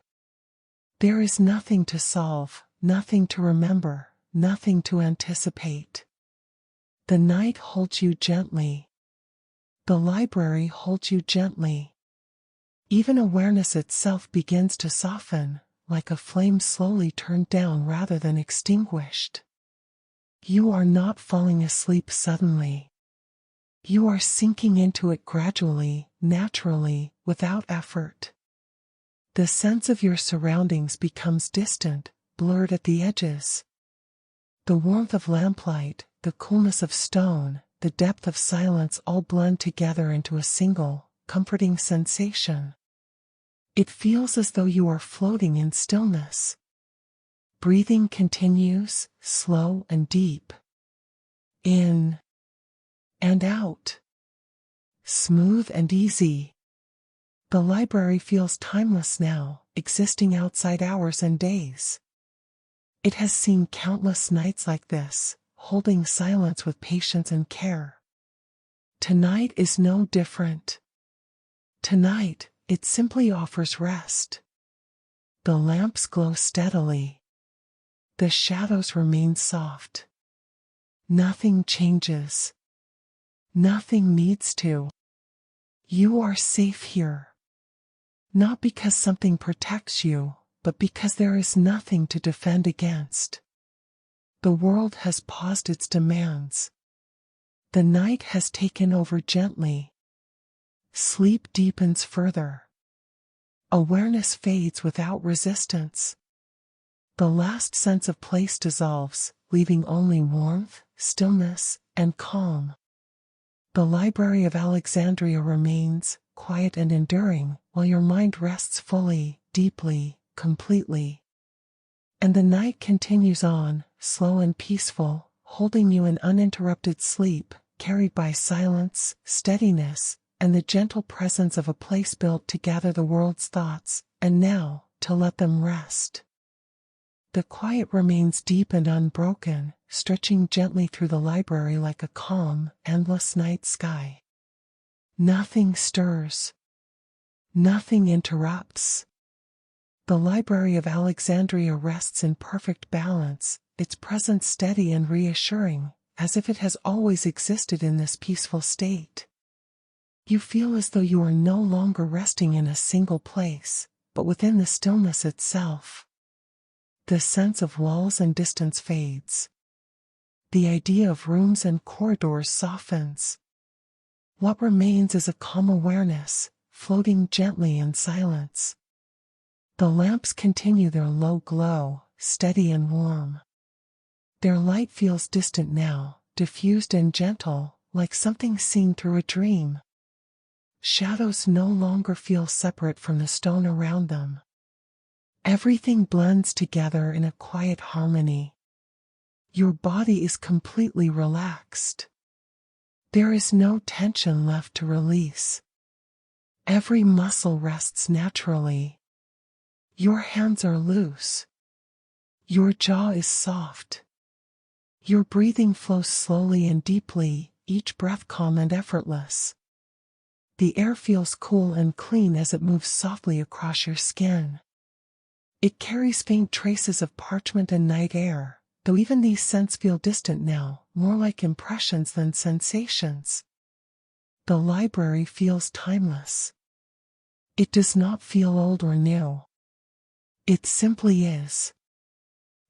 There is nothing to solve, nothing to remember, nothing to anticipate. The night holds you gently. The library holds you gently. Even awareness itself begins to soften, like a flame slowly turned down rather than extinguished. You are not falling asleep suddenly. You are sinking into it gradually, naturally, without effort. The sense of your surroundings becomes distant, blurred at the edges. The warmth of lamplight, the coolness of stone, the depth of silence all blend together into a single, comforting sensation. It feels as though you are floating in stillness. Breathing continues, slow and deep. In and out. Smooth and easy. The library feels timeless now, existing outside hours and days. It has seen countless nights like this, holding silence with patience and care. Tonight is no different. Tonight, it simply offers rest. The lamps glow steadily. The shadows remain soft. Nothing changes. Nothing needs to. You are safe here. Not because something protects you, but because there is nothing to defend against. The world has paused its demands. The night has taken over gently. Sleep deepens further. Awareness fades without resistance. The last sense of place dissolves, leaving only warmth, stillness, and calm. The Library of Alexandria remains, quiet and enduring, while your mind rests fully, deeply, completely. And the night continues on, slow and peaceful, holding you in uninterrupted sleep, carried by silence, steadiness, and the gentle presence of a place built to gather the world's thoughts, and now, to let them rest. The quiet remains deep and unbroken, stretching gently through the library like a calm, endless night sky. Nothing stirs. Nothing interrupts. The Library of Alexandria rests in perfect balance, its presence steady and reassuring, as if it has always existed in this peaceful state. You feel as though you are no longer resting in a single place, but within the stillness itself. The sense of walls and distance fades. The idea of rooms and corridors softens. What remains is a calm awareness, floating gently in silence. The lamps continue their low glow, steady and warm. Their light feels distant now, diffused and gentle, like something seen through a dream. Shadows no longer feel separate from the stone around them. Everything blends together in a quiet harmony. Your body is completely relaxed. There is no tension left to release. Every muscle rests naturally. Your hands are loose. Your jaw is soft. Your breathing flows slowly and deeply, each breath calm and effortless. The air feels cool and clean as it moves softly across your skin. It carries faint traces of parchment and night air, though even these scents feel distant now, more like impressions than sensations. The library feels timeless. It does not feel old or new. It simply is.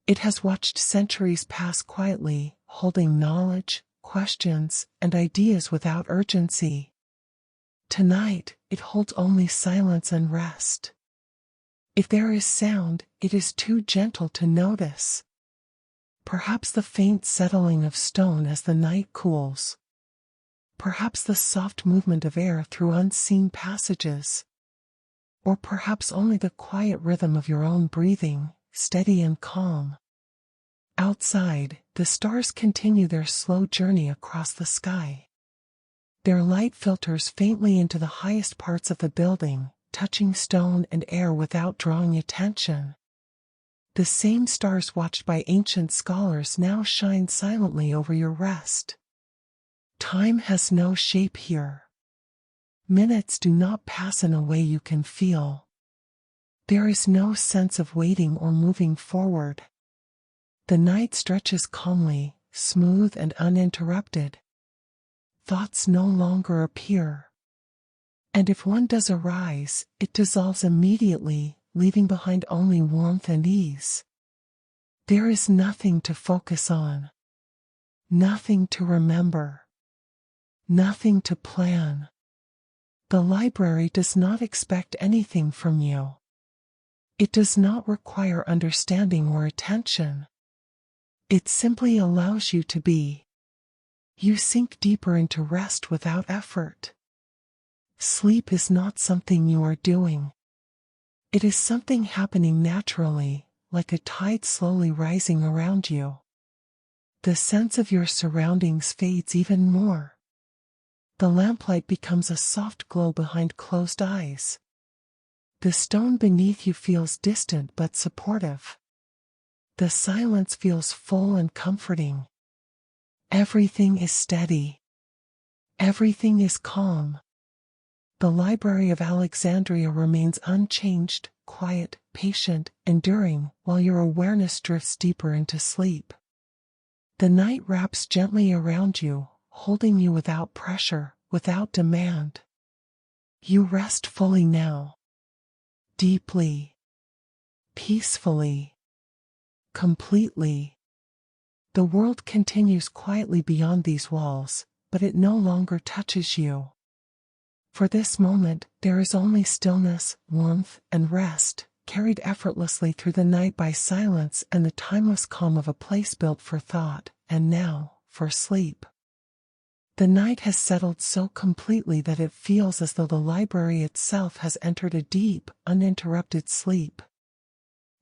It has watched centuries pass quietly, holding knowledge, questions, and ideas without urgency. Tonight, it holds only silence and rest. If there is sound, it is too gentle to notice. Perhaps the faint settling of stone as the night cools. Perhaps the soft movement of air through unseen passages. Or perhaps only the quiet rhythm of your own breathing, steady and calm. Outside, the stars continue their slow journey across the sky. Their light filters faintly into the highest parts of the building, touching stone and air without drawing attention. The same stars watched by ancient scholars now shine silently over your rest. Time has no shape here. Minutes do not pass in a way you can feel. There is no sense of waiting or moving forward. The night stretches calmly, smooth and uninterrupted. Thoughts no longer appear. And if one does arise, it dissolves immediately, leaving behind only warmth and ease. There is nothing to focus on. Nothing to remember. Nothing to plan. The library does not expect anything from you. It does not require understanding or attention. It simply allows you to be. You sink deeper into rest without effort. Sleep is not something you are doing. It is something happening naturally, like a tide slowly rising around you. The sense of your surroundings fades even more. The lamplight becomes a soft glow behind closed eyes. The stone beneath you feels distant but supportive. The silence feels full and comforting. Everything is steady. Everything is calm. The Library of Alexandria remains unchanged, quiet, patient, enduring, while your awareness drifts deeper into sleep. The night wraps gently around you, holding you without pressure, without demand. You rest fully now. Deeply. Peacefully. Completely. The world continues quietly beyond these walls, but it no longer touches you. For this moment, there is only stillness, warmth, and rest, carried effortlessly through the night by silence and the timeless calm of a place built for thought, and now, for sleep. The night has settled so completely that it feels as though the library itself has entered a deep, uninterrupted sleep.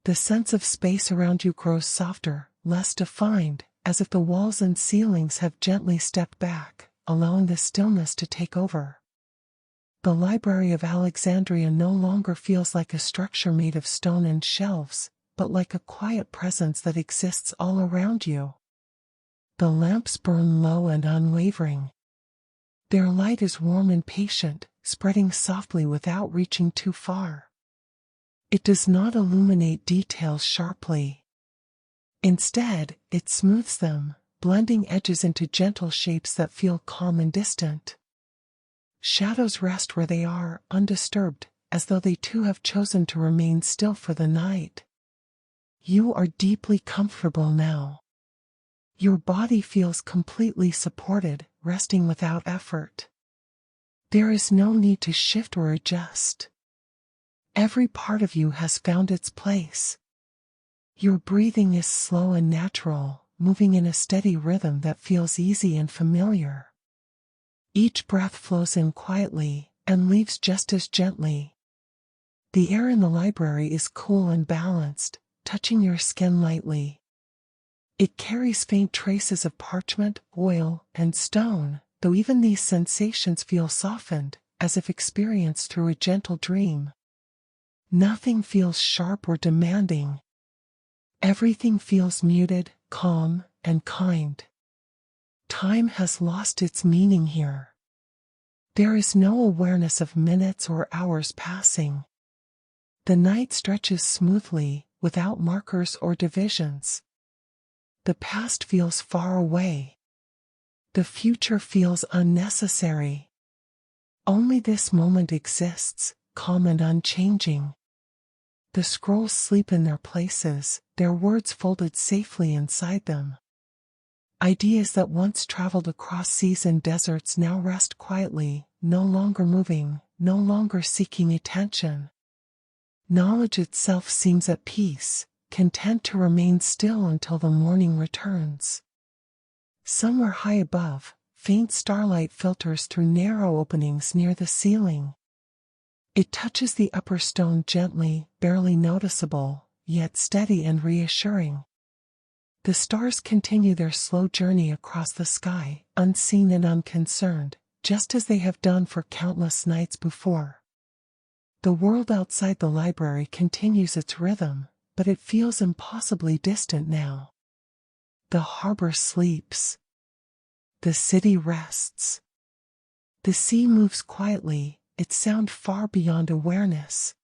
The sense of space around you grows softer, less defined, as if the walls and ceilings have gently stepped back, allowing the stillness to take over. The Library of Alexandria no longer feels like a structure made of stone and shelves, but like a quiet presence that exists all around you. The lamps burn low and unwavering. Their light is warm and patient, spreading softly without reaching too far. It does not illuminate details sharply. Instead, it smooths them, blending edges into gentle shapes that feel calm and distant. Shadows rest where they are, undisturbed, as though they too have chosen to remain still for the night. You are deeply comfortable now. Your body feels completely supported, resting without effort. There is no need to shift or adjust. Every part of you has found its place. Your breathing is slow and natural, moving in a steady rhythm that feels easy and familiar. Each breath flows in quietly and leaves just as gently. The air in the library is cool and balanced, touching your skin lightly. It carries faint traces of parchment, oil, and stone, though even these sensations feel softened, as if experienced through a gentle dream. Nothing feels sharp or demanding. Everything feels muted, calm, and kind. Time has lost its meaning here. There is no awareness of minutes or hours passing. The night stretches smoothly, without markers or divisions. The past feels far away. The future feels unnecessary. Only this moment exists, calm and unchanging. The scrolls sleep in their places, their words folded safely inside them. Ideas that once traveled across seas and deserts now rest quietly, no longer moving, no longer seeking attention. Knowledge itself seems at peace, content to remain still until the morning returns. Somewhere high above, faint starlight filters through narrow openings near the ceiling. It touches the upper stone gently, barely noticeable, yet steady and reassuring. The stars continue their slow journey across the sky, unseen and unconcerned, just as they have done for countless nights before. The world outside the library continues its rhythm, but it feels impossibly distant now. The harbor sleeps. The city rests. The sea moves quietly, its sound far beyond awareness.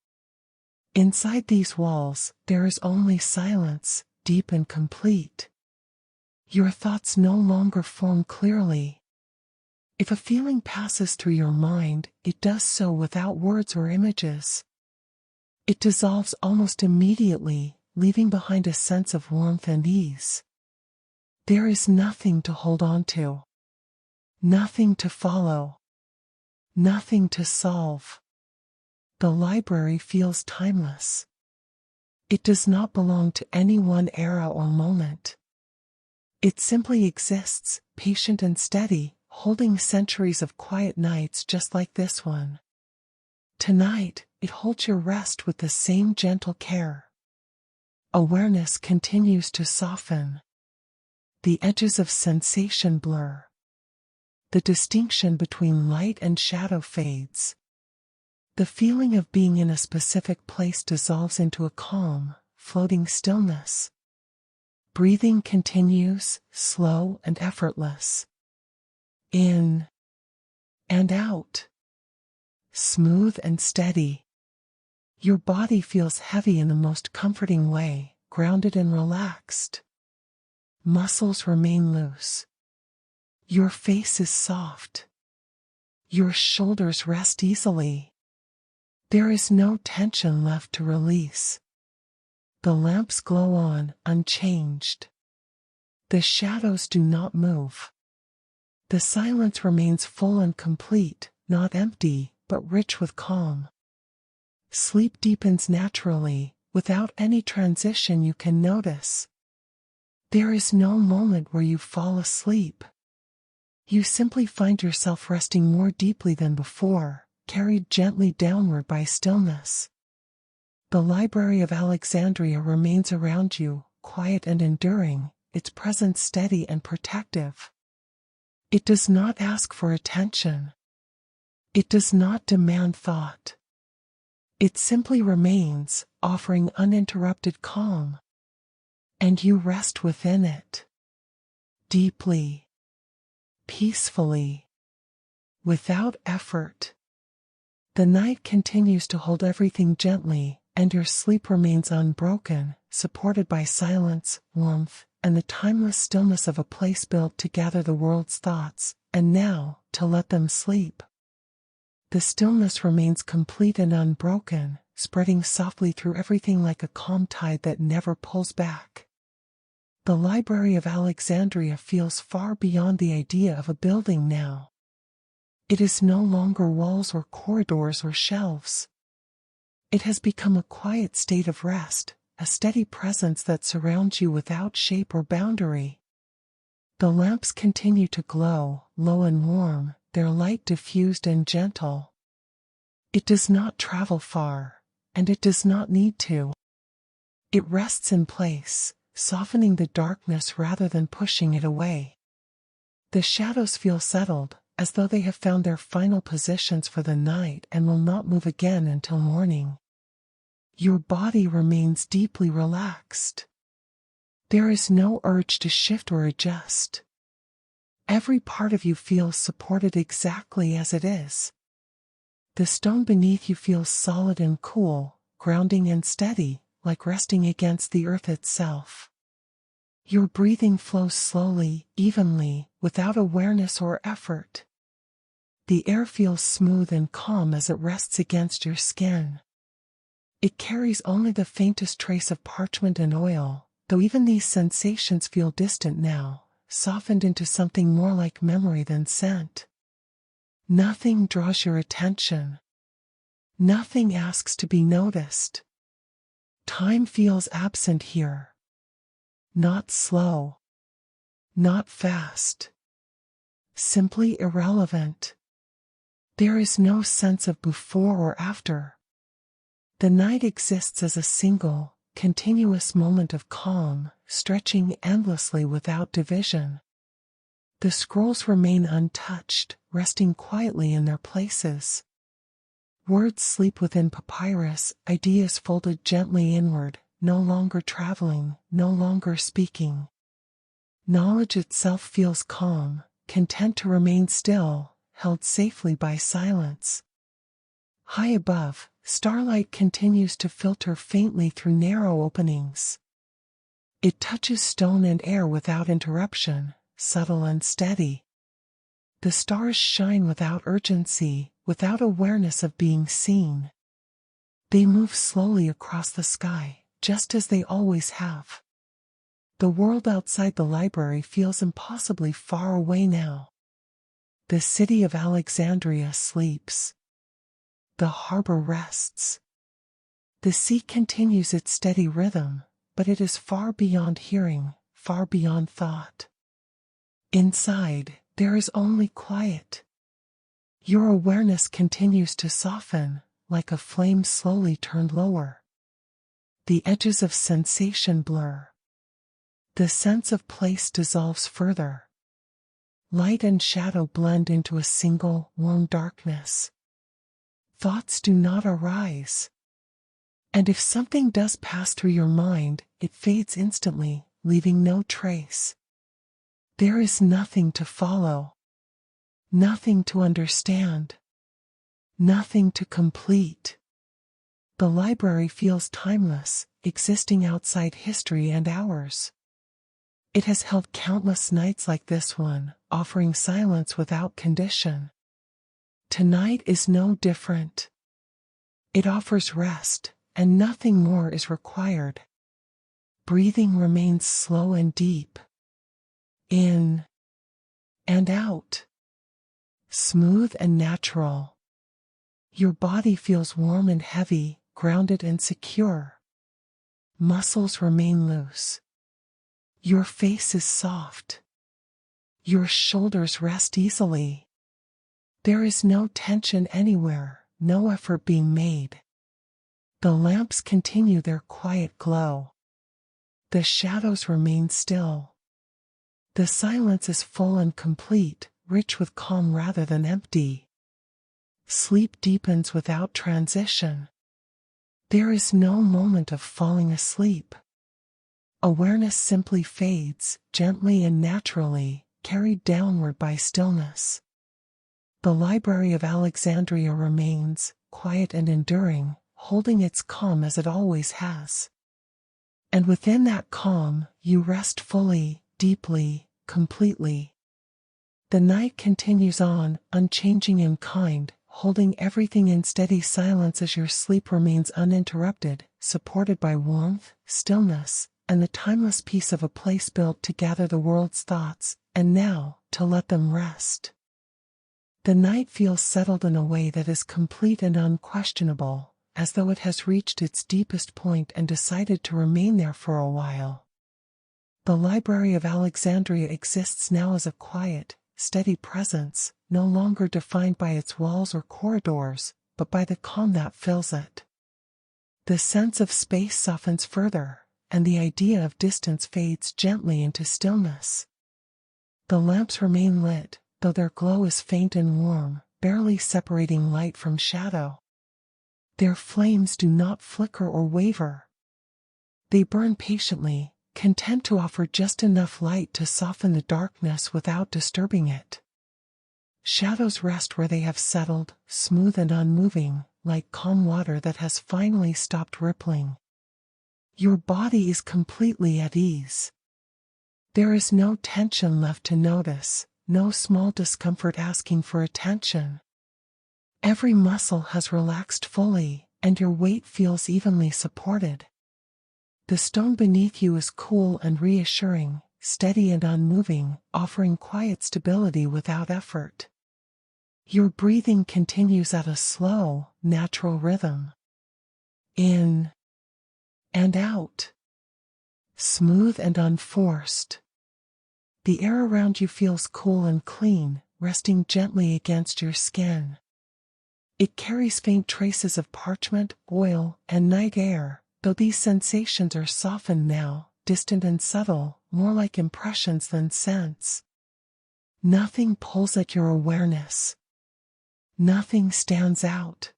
Inside these walls, there is only silence, deep and complete. Your thoughts no longer form clearly. If a feeling passes through your mind, it does so without words or images. It dissolves almost immediately, leaving behind a sense of warmth and ease. There is nothing to hold on to. Nothing to follow. Nothing to solve. The library feels timeless. It does not belong to any one era or moment. It simply exists, patient and steady, holding centuries of quiet nights just like this one. Tonight, it holds your rest with the same gentle care. Awareness continues to soften. The edges of sensation blur. The distinction between light and shadow fades. The feeling of being in a specific place dissolves into a calm, floating stillness. Breathing continues, slow and effortless. In and out. Smooth and steady. Your body feels heavy in the most comforting way, grounded and relaxed. Muscles remain loose. Your face is soft. Your shoulders rest easily. There is no tension left to release. The lamps glow on, unchanged. The shadows do not move. The silence remains full and complete, not empty, but rich with calm. Sleep deepens naturally, without any transition you can notice. There is no moment where you fall asleep. You simply find yourself resting more deeply than before, carried gently downward by stillness. The Library of Alexandria remains around you, quiet and enduring, its presence steady and protective. It does not ask for attention. It does not demand thought. It simply remains, offering uninterrupted calm. And you rest within it. Deeply. Peacefully. Without effort. The night continues to hold everything gently, and your sleep remains unbroken, supported by silence, warmth, and the timeless stillness of a place built to gather the world's thoughts, and now, to let them sleep. The stillness remains complete and unbroken, spreading softly through everything like a calm tide that never pulls back. The Library of Alexandria feels far beyond the idea of a building now. It is no longer walls or corridors or shelves. It has become a quiet state of rest, a steady presence that surrounds you without shape or boundary. The lamps continue to glow, low and warm, their light diffused and gentle. It does not travel far, and it does not need to. It rests in place, softening the darkness rather than pushing it away. The shadows feel settled, as though they have found their final positions for the night and will not move again until morning. Your body remains deeply relaxed. There is no urge to shift or adjust. Every part of you feels supported exactly as it is. The stone beneath you feels solid and cool, grounding and steady, like resting against the earth itself. Your breathing flows slowly, evenly, without awareness or effort. The air feels smooth and calm as it rests against your skin. It carries only the faintest trace of parchment and oil, though even these sensations feel distant now, softened into something more like memory than scent. Nothing draws your attention. Nothing asks to be noticed. Time feels absent here. Not slow. Not fast. Simply irrelevant. There is no sense of before or after. The night exists as a single, continuous moment of calm, stretching endlessly without division. The scrolls remain untouched, resting quietly in their places. Words sleep within papyrus, ideas folded gently inward, no longer traveling, no longer speaking. Knowledge itself feels calm, content to remain still, held safely by silence. High above, starlight continues to filter faintly through narrow openings. It touches stone and air without interruption, subtle and steady. The stars shine without urgency, without awareness of being seen. They move slowly across the sky, just as they always have. The world outside the library feels impossibly far away now. The city of Alexandria sleeps. The harbor rests. The sea continues its steady rhythm, but it is far beyond hearing, far beyond thought. Inside, there is only quiet. Your awareness continues to soften, like a flame slowly turned lower. The edges of sensation blur. The sense of place dissolves further. Light and shadow blend into a single, warm darkness. Thoughts do not arise. And if something does pass through your mind, it fades instantly, leaving no trace. There is nothing to follow. Nothing to understand. Nothing to complete. The library feels timeless, existing outside history and ours. It has held countless nights like this one, offering silence without condition. Tonight is no different. It offers rest, and nothing more is required. Breathing remains slow and deep. In and out. Smooth and natural. Your body feels warm and heavy, grounded and secure. Muscles remain loose. Your face is soft. Your shoulders rest easily. There is no tension anywhere, no effort being made. The lamps continue their quiet glow. The shadows remain still. The silence is full and complete, rich with calm rather than empty. Sleep deepens without transition. There is no moment of falling asleep. Awareness simply fades, gently and naturally, carried downward by stillness. The Library of Alexandria remains, quiet and enduring, holding its calm as it always has. And within that calm, you rest fully, deeply, completely. The night continues on, unchanging and kind, holding everything in steady silence as your sleep remains uninterrupted, supported by warmth, stillness, and the timeless peace of a place built to gather the world's thoughts, and now, to let them rest. The night feels settled in a way that is complete and unquestionable, as though it has reached its deepest point and decided to remain there for a while. The Library of Alexandria exists now as a quiet, steady presence, no longer defined by its walls or corridors, but by the calm that fills it. The sense of space softens further, and the idea of distance fades gently into stillness. The lamps remain lit, though their glow is faint and warm, barely separating light from shadow. Their flames do not flicker or waver. They burn patiently, content to offer just enough light to soften the darkness without disturbing it. Shadows rest where they have settled, smooth and unmoving, like calm water that has finally stopped rippling. Your body is completely at ease. There is no tension left to notice, no small discomfort asking for attention. Every muscle has relaxed fully, and your weight feels evenly supported. The stone beneath you is cool and reassuring, steady and unmoving, offering quiet stability without effort. Your breathing continues at a slow, natural rhythm. In and out. Smooth and unforced. The air around you feels cool and clean, resting gently against your skin. It carries faint traces of parchment, oil, and night air, though these sensations are softened now, distant and subtle, more like impressions than scents. Nothing pulls at your awareness. Nothing stands out.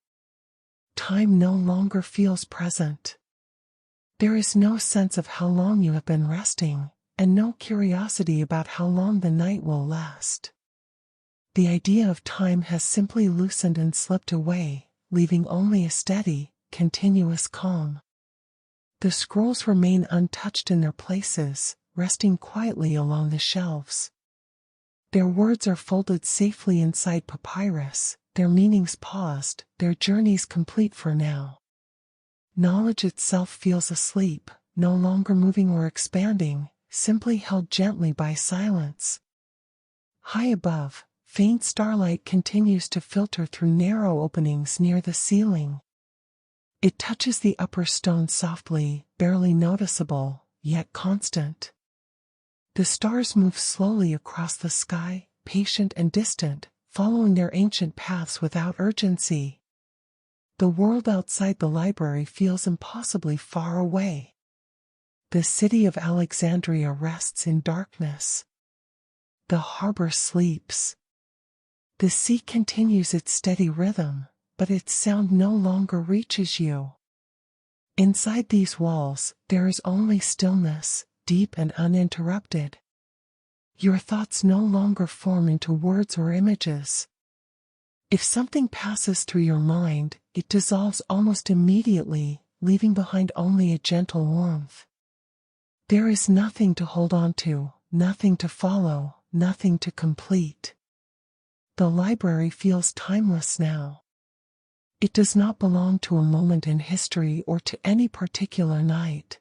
Time no longer feels present. There is no sense of how long you have been resting, and no curiosity about how long the night will last. The idea of time has simply loosened and slipped away, leaving only a steady, continuous calm. The scrolls remain untouched in their places, resting quietly along the shelves. Their words are folded safely inside papyrus, their meanings paused, their journeys complete for now. Knowledge itself feels asleep, no longer moving or expanding, simply held gently by silence. High above, faint starlight continues to filter through narrow openings near the ceiling. It touches the upper stone softly, barely noticeable, yet constant. The stars move slowly across the sky, patient and distant, following their ancient paths without urgency. The world outside the library feels impossibly far away. The city of Alexandria rests in darkness. The harbor sleeps. The sea continues its steady rhythm, but its sound no longer reaches you. Inside these walls, there is only stillness, deep and uninterrupted. Your thoughts no longer form into words or images. If something passes through your mind, it dissolves almost immediately, leaving behind only a gentle warmth. There is nothing to hold on to, nothing to follow, nothing to complete. The library feels timeless now. It does not belong to a moment in history or to any particular night.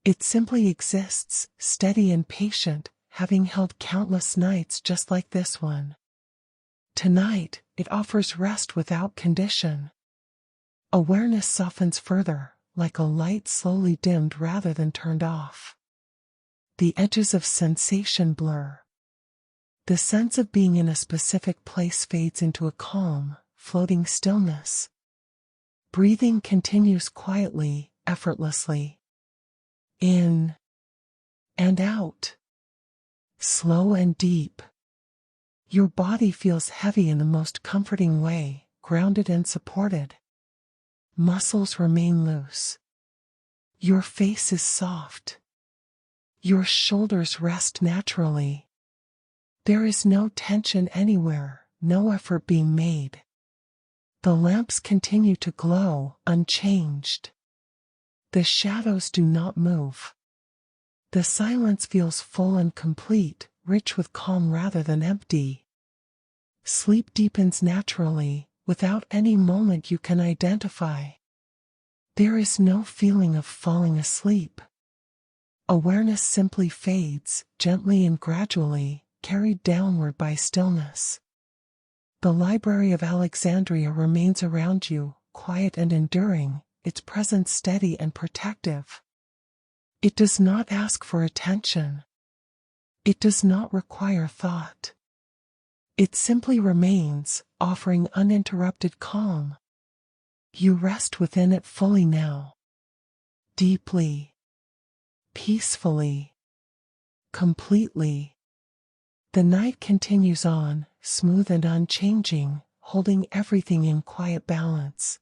It simply exists, steady and patient, having held countless nights just like this one. Tonight, it offers rest without condition. Awareness softens further, like a light slowly dimmed rather than turned off. The edges of sensation blur. The sense of being in a specific place fades into a calm, floating stillness. Breathing continues quietly, effortlessly. In and out. Slow and deep. Your body feels heavy in the most comforting way, grounded and supported. Muscles remain loose. Your face is soft. Your shoulders rest naturally. There is no tension anywhere, no effort being made. The lamps continue to glow, unchanged. The shadows do not move. The silence feels full and complete, rich with calm rather than empty. Sleep deepens naturally, without any moment you can identify. There is no feeling of falling asleep. Awareness simply fades, gently and gradually, carried downward by stillness. The Library of Alexandria remains around you, quiet and enduring, its presence steady and protective. It does not ask for attention. It does not require thought. It simply remains, offering uninterrupted calm. You rest within it fully now. Deeply. Peacefully. Completely. The night continues on, smooth and unchanging, holding everything in quiet balance.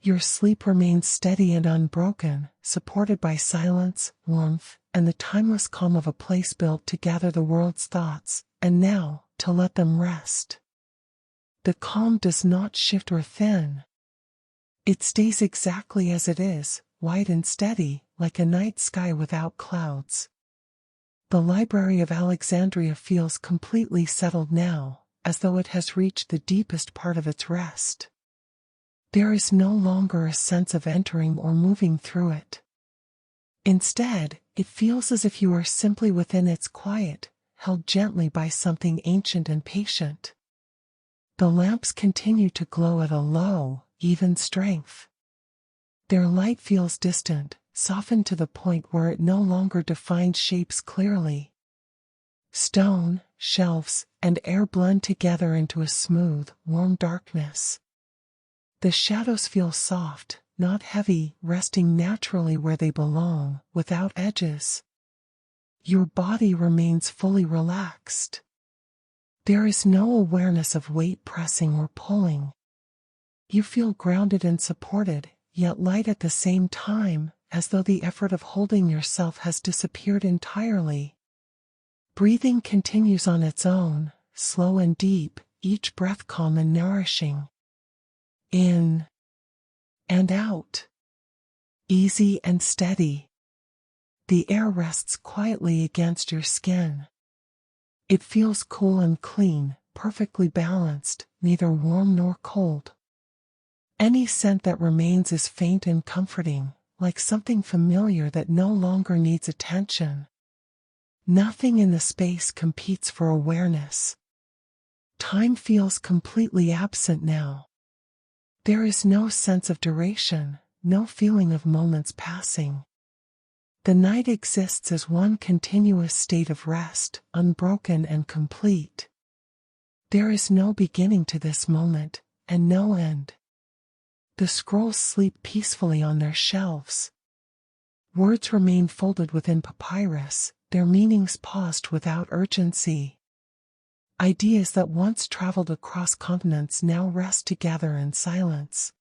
Your sleep remains steady and unbroken, supported by silence, warmth, and the timeless calm of a place built to gather the world's thoughts, and now, to let them rest. The calm does not shift or thin. It stays exactly as it is, wide and steady, like a night sky without clouds. The Library of Alexandria feels completely settled now, as though it has reached the deepest part of its rest. There is no longer a sense of entering or moving through it. Instead, it feels as if you are simply within its quiet, held gently by something ancient and patient. The lamps continue to glow at a low, even strength. Their light feels distant, softened to the point where it no longer defines shapes clearly. Stone, shelves, and air blend together into a smooth, warm darkness. The shadows feel soft, not heavy, resting naturally where they belong, without edges. Your body remains fully relaxed. There is no awareness of weight pressing or pulling. You feel grounded and supported, yet light at the same time, as though the effort of holding yourself has disappeared entirely. Breathing continues on its own, slow and deep, each breath calm and nourishing. In and out. Easy and steady. The air rests quietly against your skin. It feels cool and clean, perfectly balanced, neither warm nor cold. Any scent that remains is faint and comforting, like something familiar that no longer needs attention. Nothing in the space competes for awareness. Time feels completely absent now. There is no sense of duration, no feeling of moments passing. The night exists as one continuous state of rest, unbroken and complete. There is no beginning to this moment, and no end. The scrolls sleep peacefully on their shelves. Words remain folded within papyrus, their meanings paused without urgency. Ideas that once traveled across continents now rest together in silence.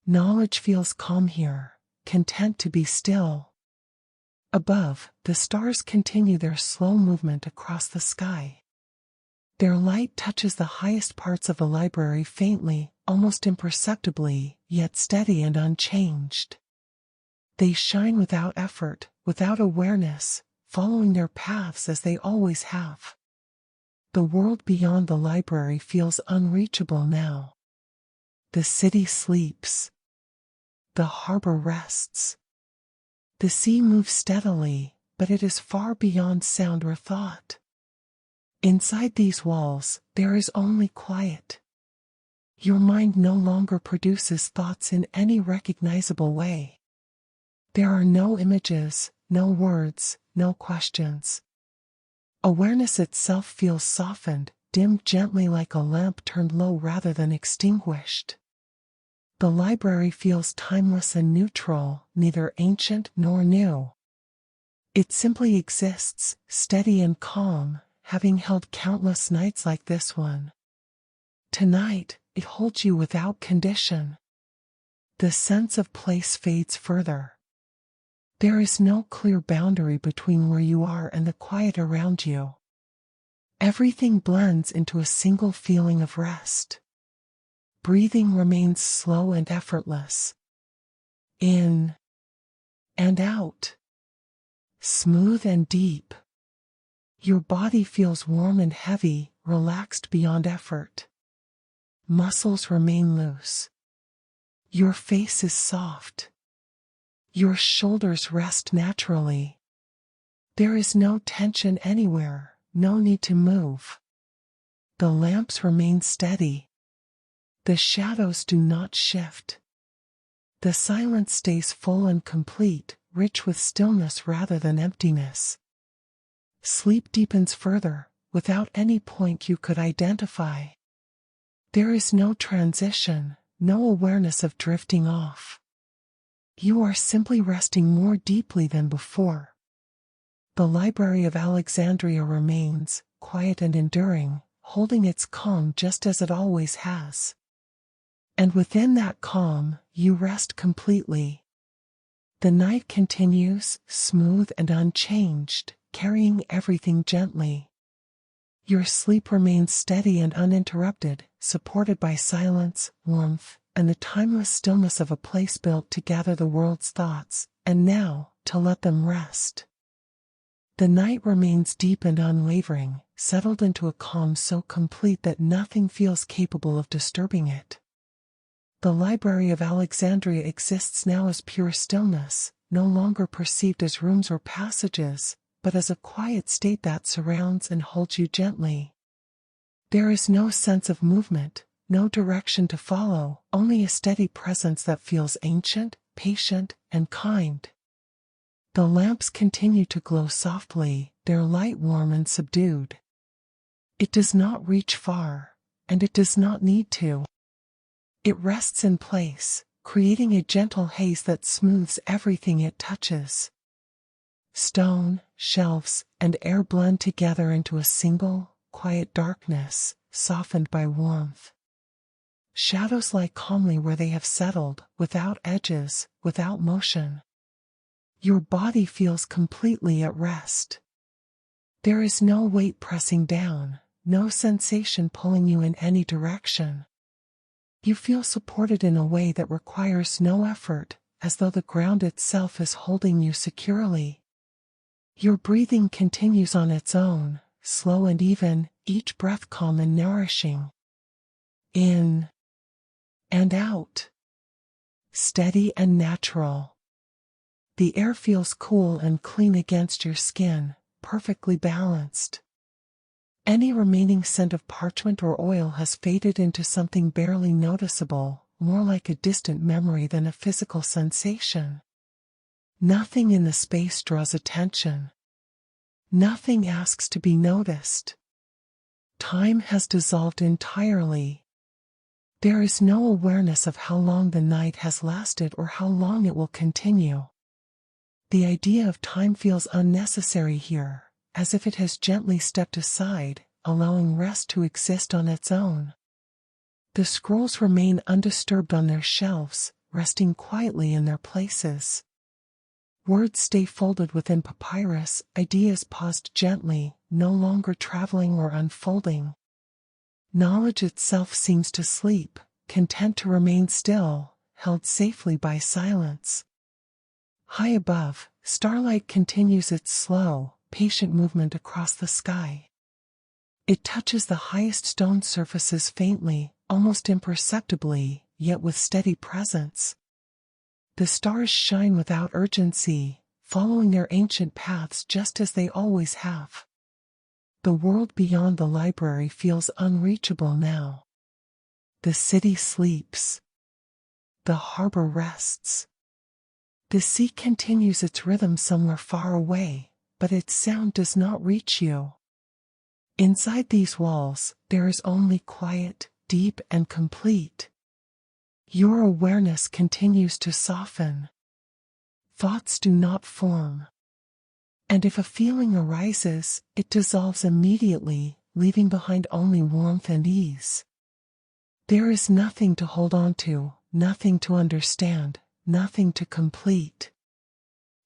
Knowledge feels calm here, content to be still. Above, the stars continue their slow movement across the sky. Their light touches the highest parts of the library faintly, almost imperceptibly, yet steady and unchanged. They shine without effort, without awareness, following their paths as they always have. The world beyond the library feels unreachable now. The city sleeps. The harbor rests. The sea moves steadily, but it is far beyond sound or thought. Inside these walls, there is only quiet. Your mind no longer produces thoughts in any recognizable way. There are no images, no words, no questions. Awareness itself feels softened, dimmed gently like a lamp turned low rather than extinguished. The library feels timeless and neutral, neither ancient nor new. It simply exists, steady and calm, having held countless nights like this one. Tonight, it holds you without condition. The sense of place fades further. There is no clear boundary between where you are and the quiet around you. Everything blends into a single feeling of rest. Breathing remains slow and effortless. In and out. Smooth and deep. Your body feels warm and heavy, relaxed beyond effort. Muscles remain loose. Your face is soft. Your shoulders rest naturally. There is no tension anywhere, no need to move. The lamps remain steady. The shadows do not shift. The silence stays full and complete, rich with stillness rather than emptiness. Sleep deepens further, without any point you could identify. There is no transition, no awareness of drifting off. You are simply resting more deeply than before. The Library of Alexandria remains, quiet and enduring, holding its calm just as it always has. And within that calm, you rest completely. The night continues, smooth and unchanged, carrying everything gently. Your sleep remains steady and uninterrupted, supported by silence, warmth, and the timeless stillness of a place built to gather the world's thoughts, and now, to let them rest. The night remains deep and unwavering, settled into a calm so complete that nothing feels capable of disturbing it. The Library of Alexandria exists now as pure stillness, no longer perceived as rooms or passages, but as a quiet state that surrounds and holds you gently. There is no sense of movement, no direction to follow, only a steady presence that feels ancient, patient, and kind. The lamps continue to glow softly, their light warm and subdued. It does not reach far, and it does not need to. It rests in place, creating a gentle haze that smooths everything it touches. Stone, shelves, and air blend together into a single, quiet darkness, softened by warmth. Shadows lie calmly where they have settled, without edges, without motion. Your body feels completely at rest. There is no weight pressing down, no sensation pulling you in any direction. You feel supported in a way that requires no effort, as though the ground itself is holding you securely. Your breathing continues on its own, slow and even, each breath calm and nourishing. In and out. Steady and natural. The air feels cool and clean against your skin, perfectly balanced. Any remaining scent of parchment or oil has faded into something barely noticeable, more like a distant memory than a physical sensation. Nothing in the space draws attention. Nothing asks to be noticed. Time has dissolved entirely. There is no awareness of how long the night has lasted or how long it will continue. The idea of time feels unnecessary here, as if it has gently stepped aside, allowing rest to exist on its own. The scrolls remain undisturbed on their shelves, resting quietly in their places. Words stay folded within papyrus, ideas paused gently, no longer traveling or unfolding. Knowledge itself seems to sleep, content to remain still, held safely by silence. High above, starlight continues its slow, patient movement across the sky. It touches the highest stone surfaces faintly, almost imperceptibly, yet with steady presence. The stars shine without urgency, following their ancient paths just as they always have. The world beyond the library feels unreachable now. The city sleeps. The harbor rests. The sea continues its rhythm somewhere far away, but its sound does not reach you. Inside these walls, there is only quiet, deep and complete. Your awareness continues to soften. Thoughts do not form. And if a feeling arises, it dissolves immediately, leaving behind only warmth and ease. There is nothing to hold on to, nothing to understand, nothing to complete.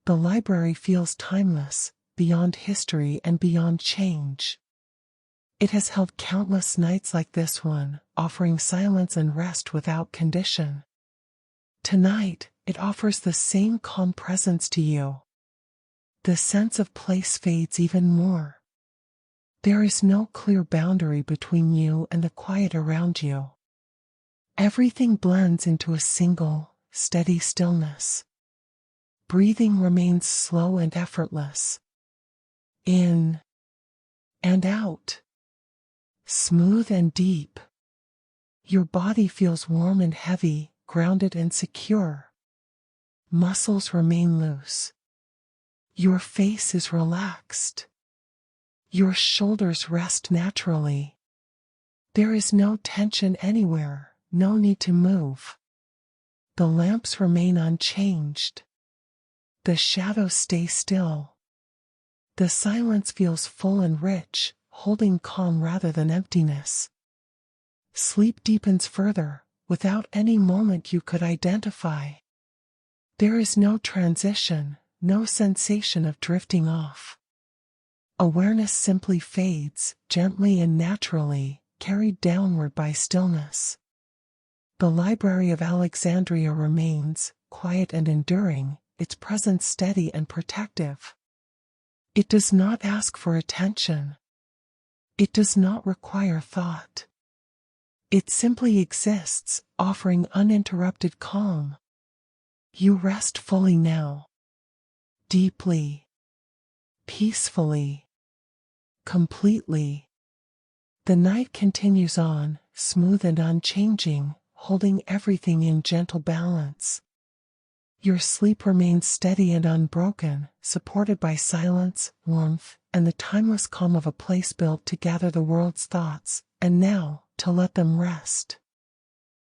The library feels timeless, beyond history and beyond change. It has held countless nights like this one, offering silence and rest without condition. Tonight, it offers the same calm presence to you. The sense of place fades even more. There is no clear boundary between you and the quiet around you. Everything blends into a single, steady stillness. Breathing remains slow and effortless. In and out. Smooth and deep. Your body feels warm and heavy, grounded and secure. Muscles remain loose. Your face is relaxed. Your shoulders rest naturally. There is no tension anywhere, no need to move. The lamps remain unchanged. The shadows stay still. The silence feels full and rich, holding calm rather than emptiness. Sleep deepens further, without any moment you could identify. There is no transition, no sensation of drifting off. Awareness simply fades, gently and naturally, carried downward by stillness. The Library of Alexandria remains, quiet and enduring, its presence steady and protective. It does not ask for attention. It does not require thought. It simply exists, offering uninterrupted calm. You rest fully now. Deeply. Peacefully. Completely. The night continues on, smooth and unchanging, holding everything in gentle balance. Your sleep remains steady and unbroken, supported by silence, warmth, and the timeless calm of a place built to gather the world's thoughts, and now, to let them rest.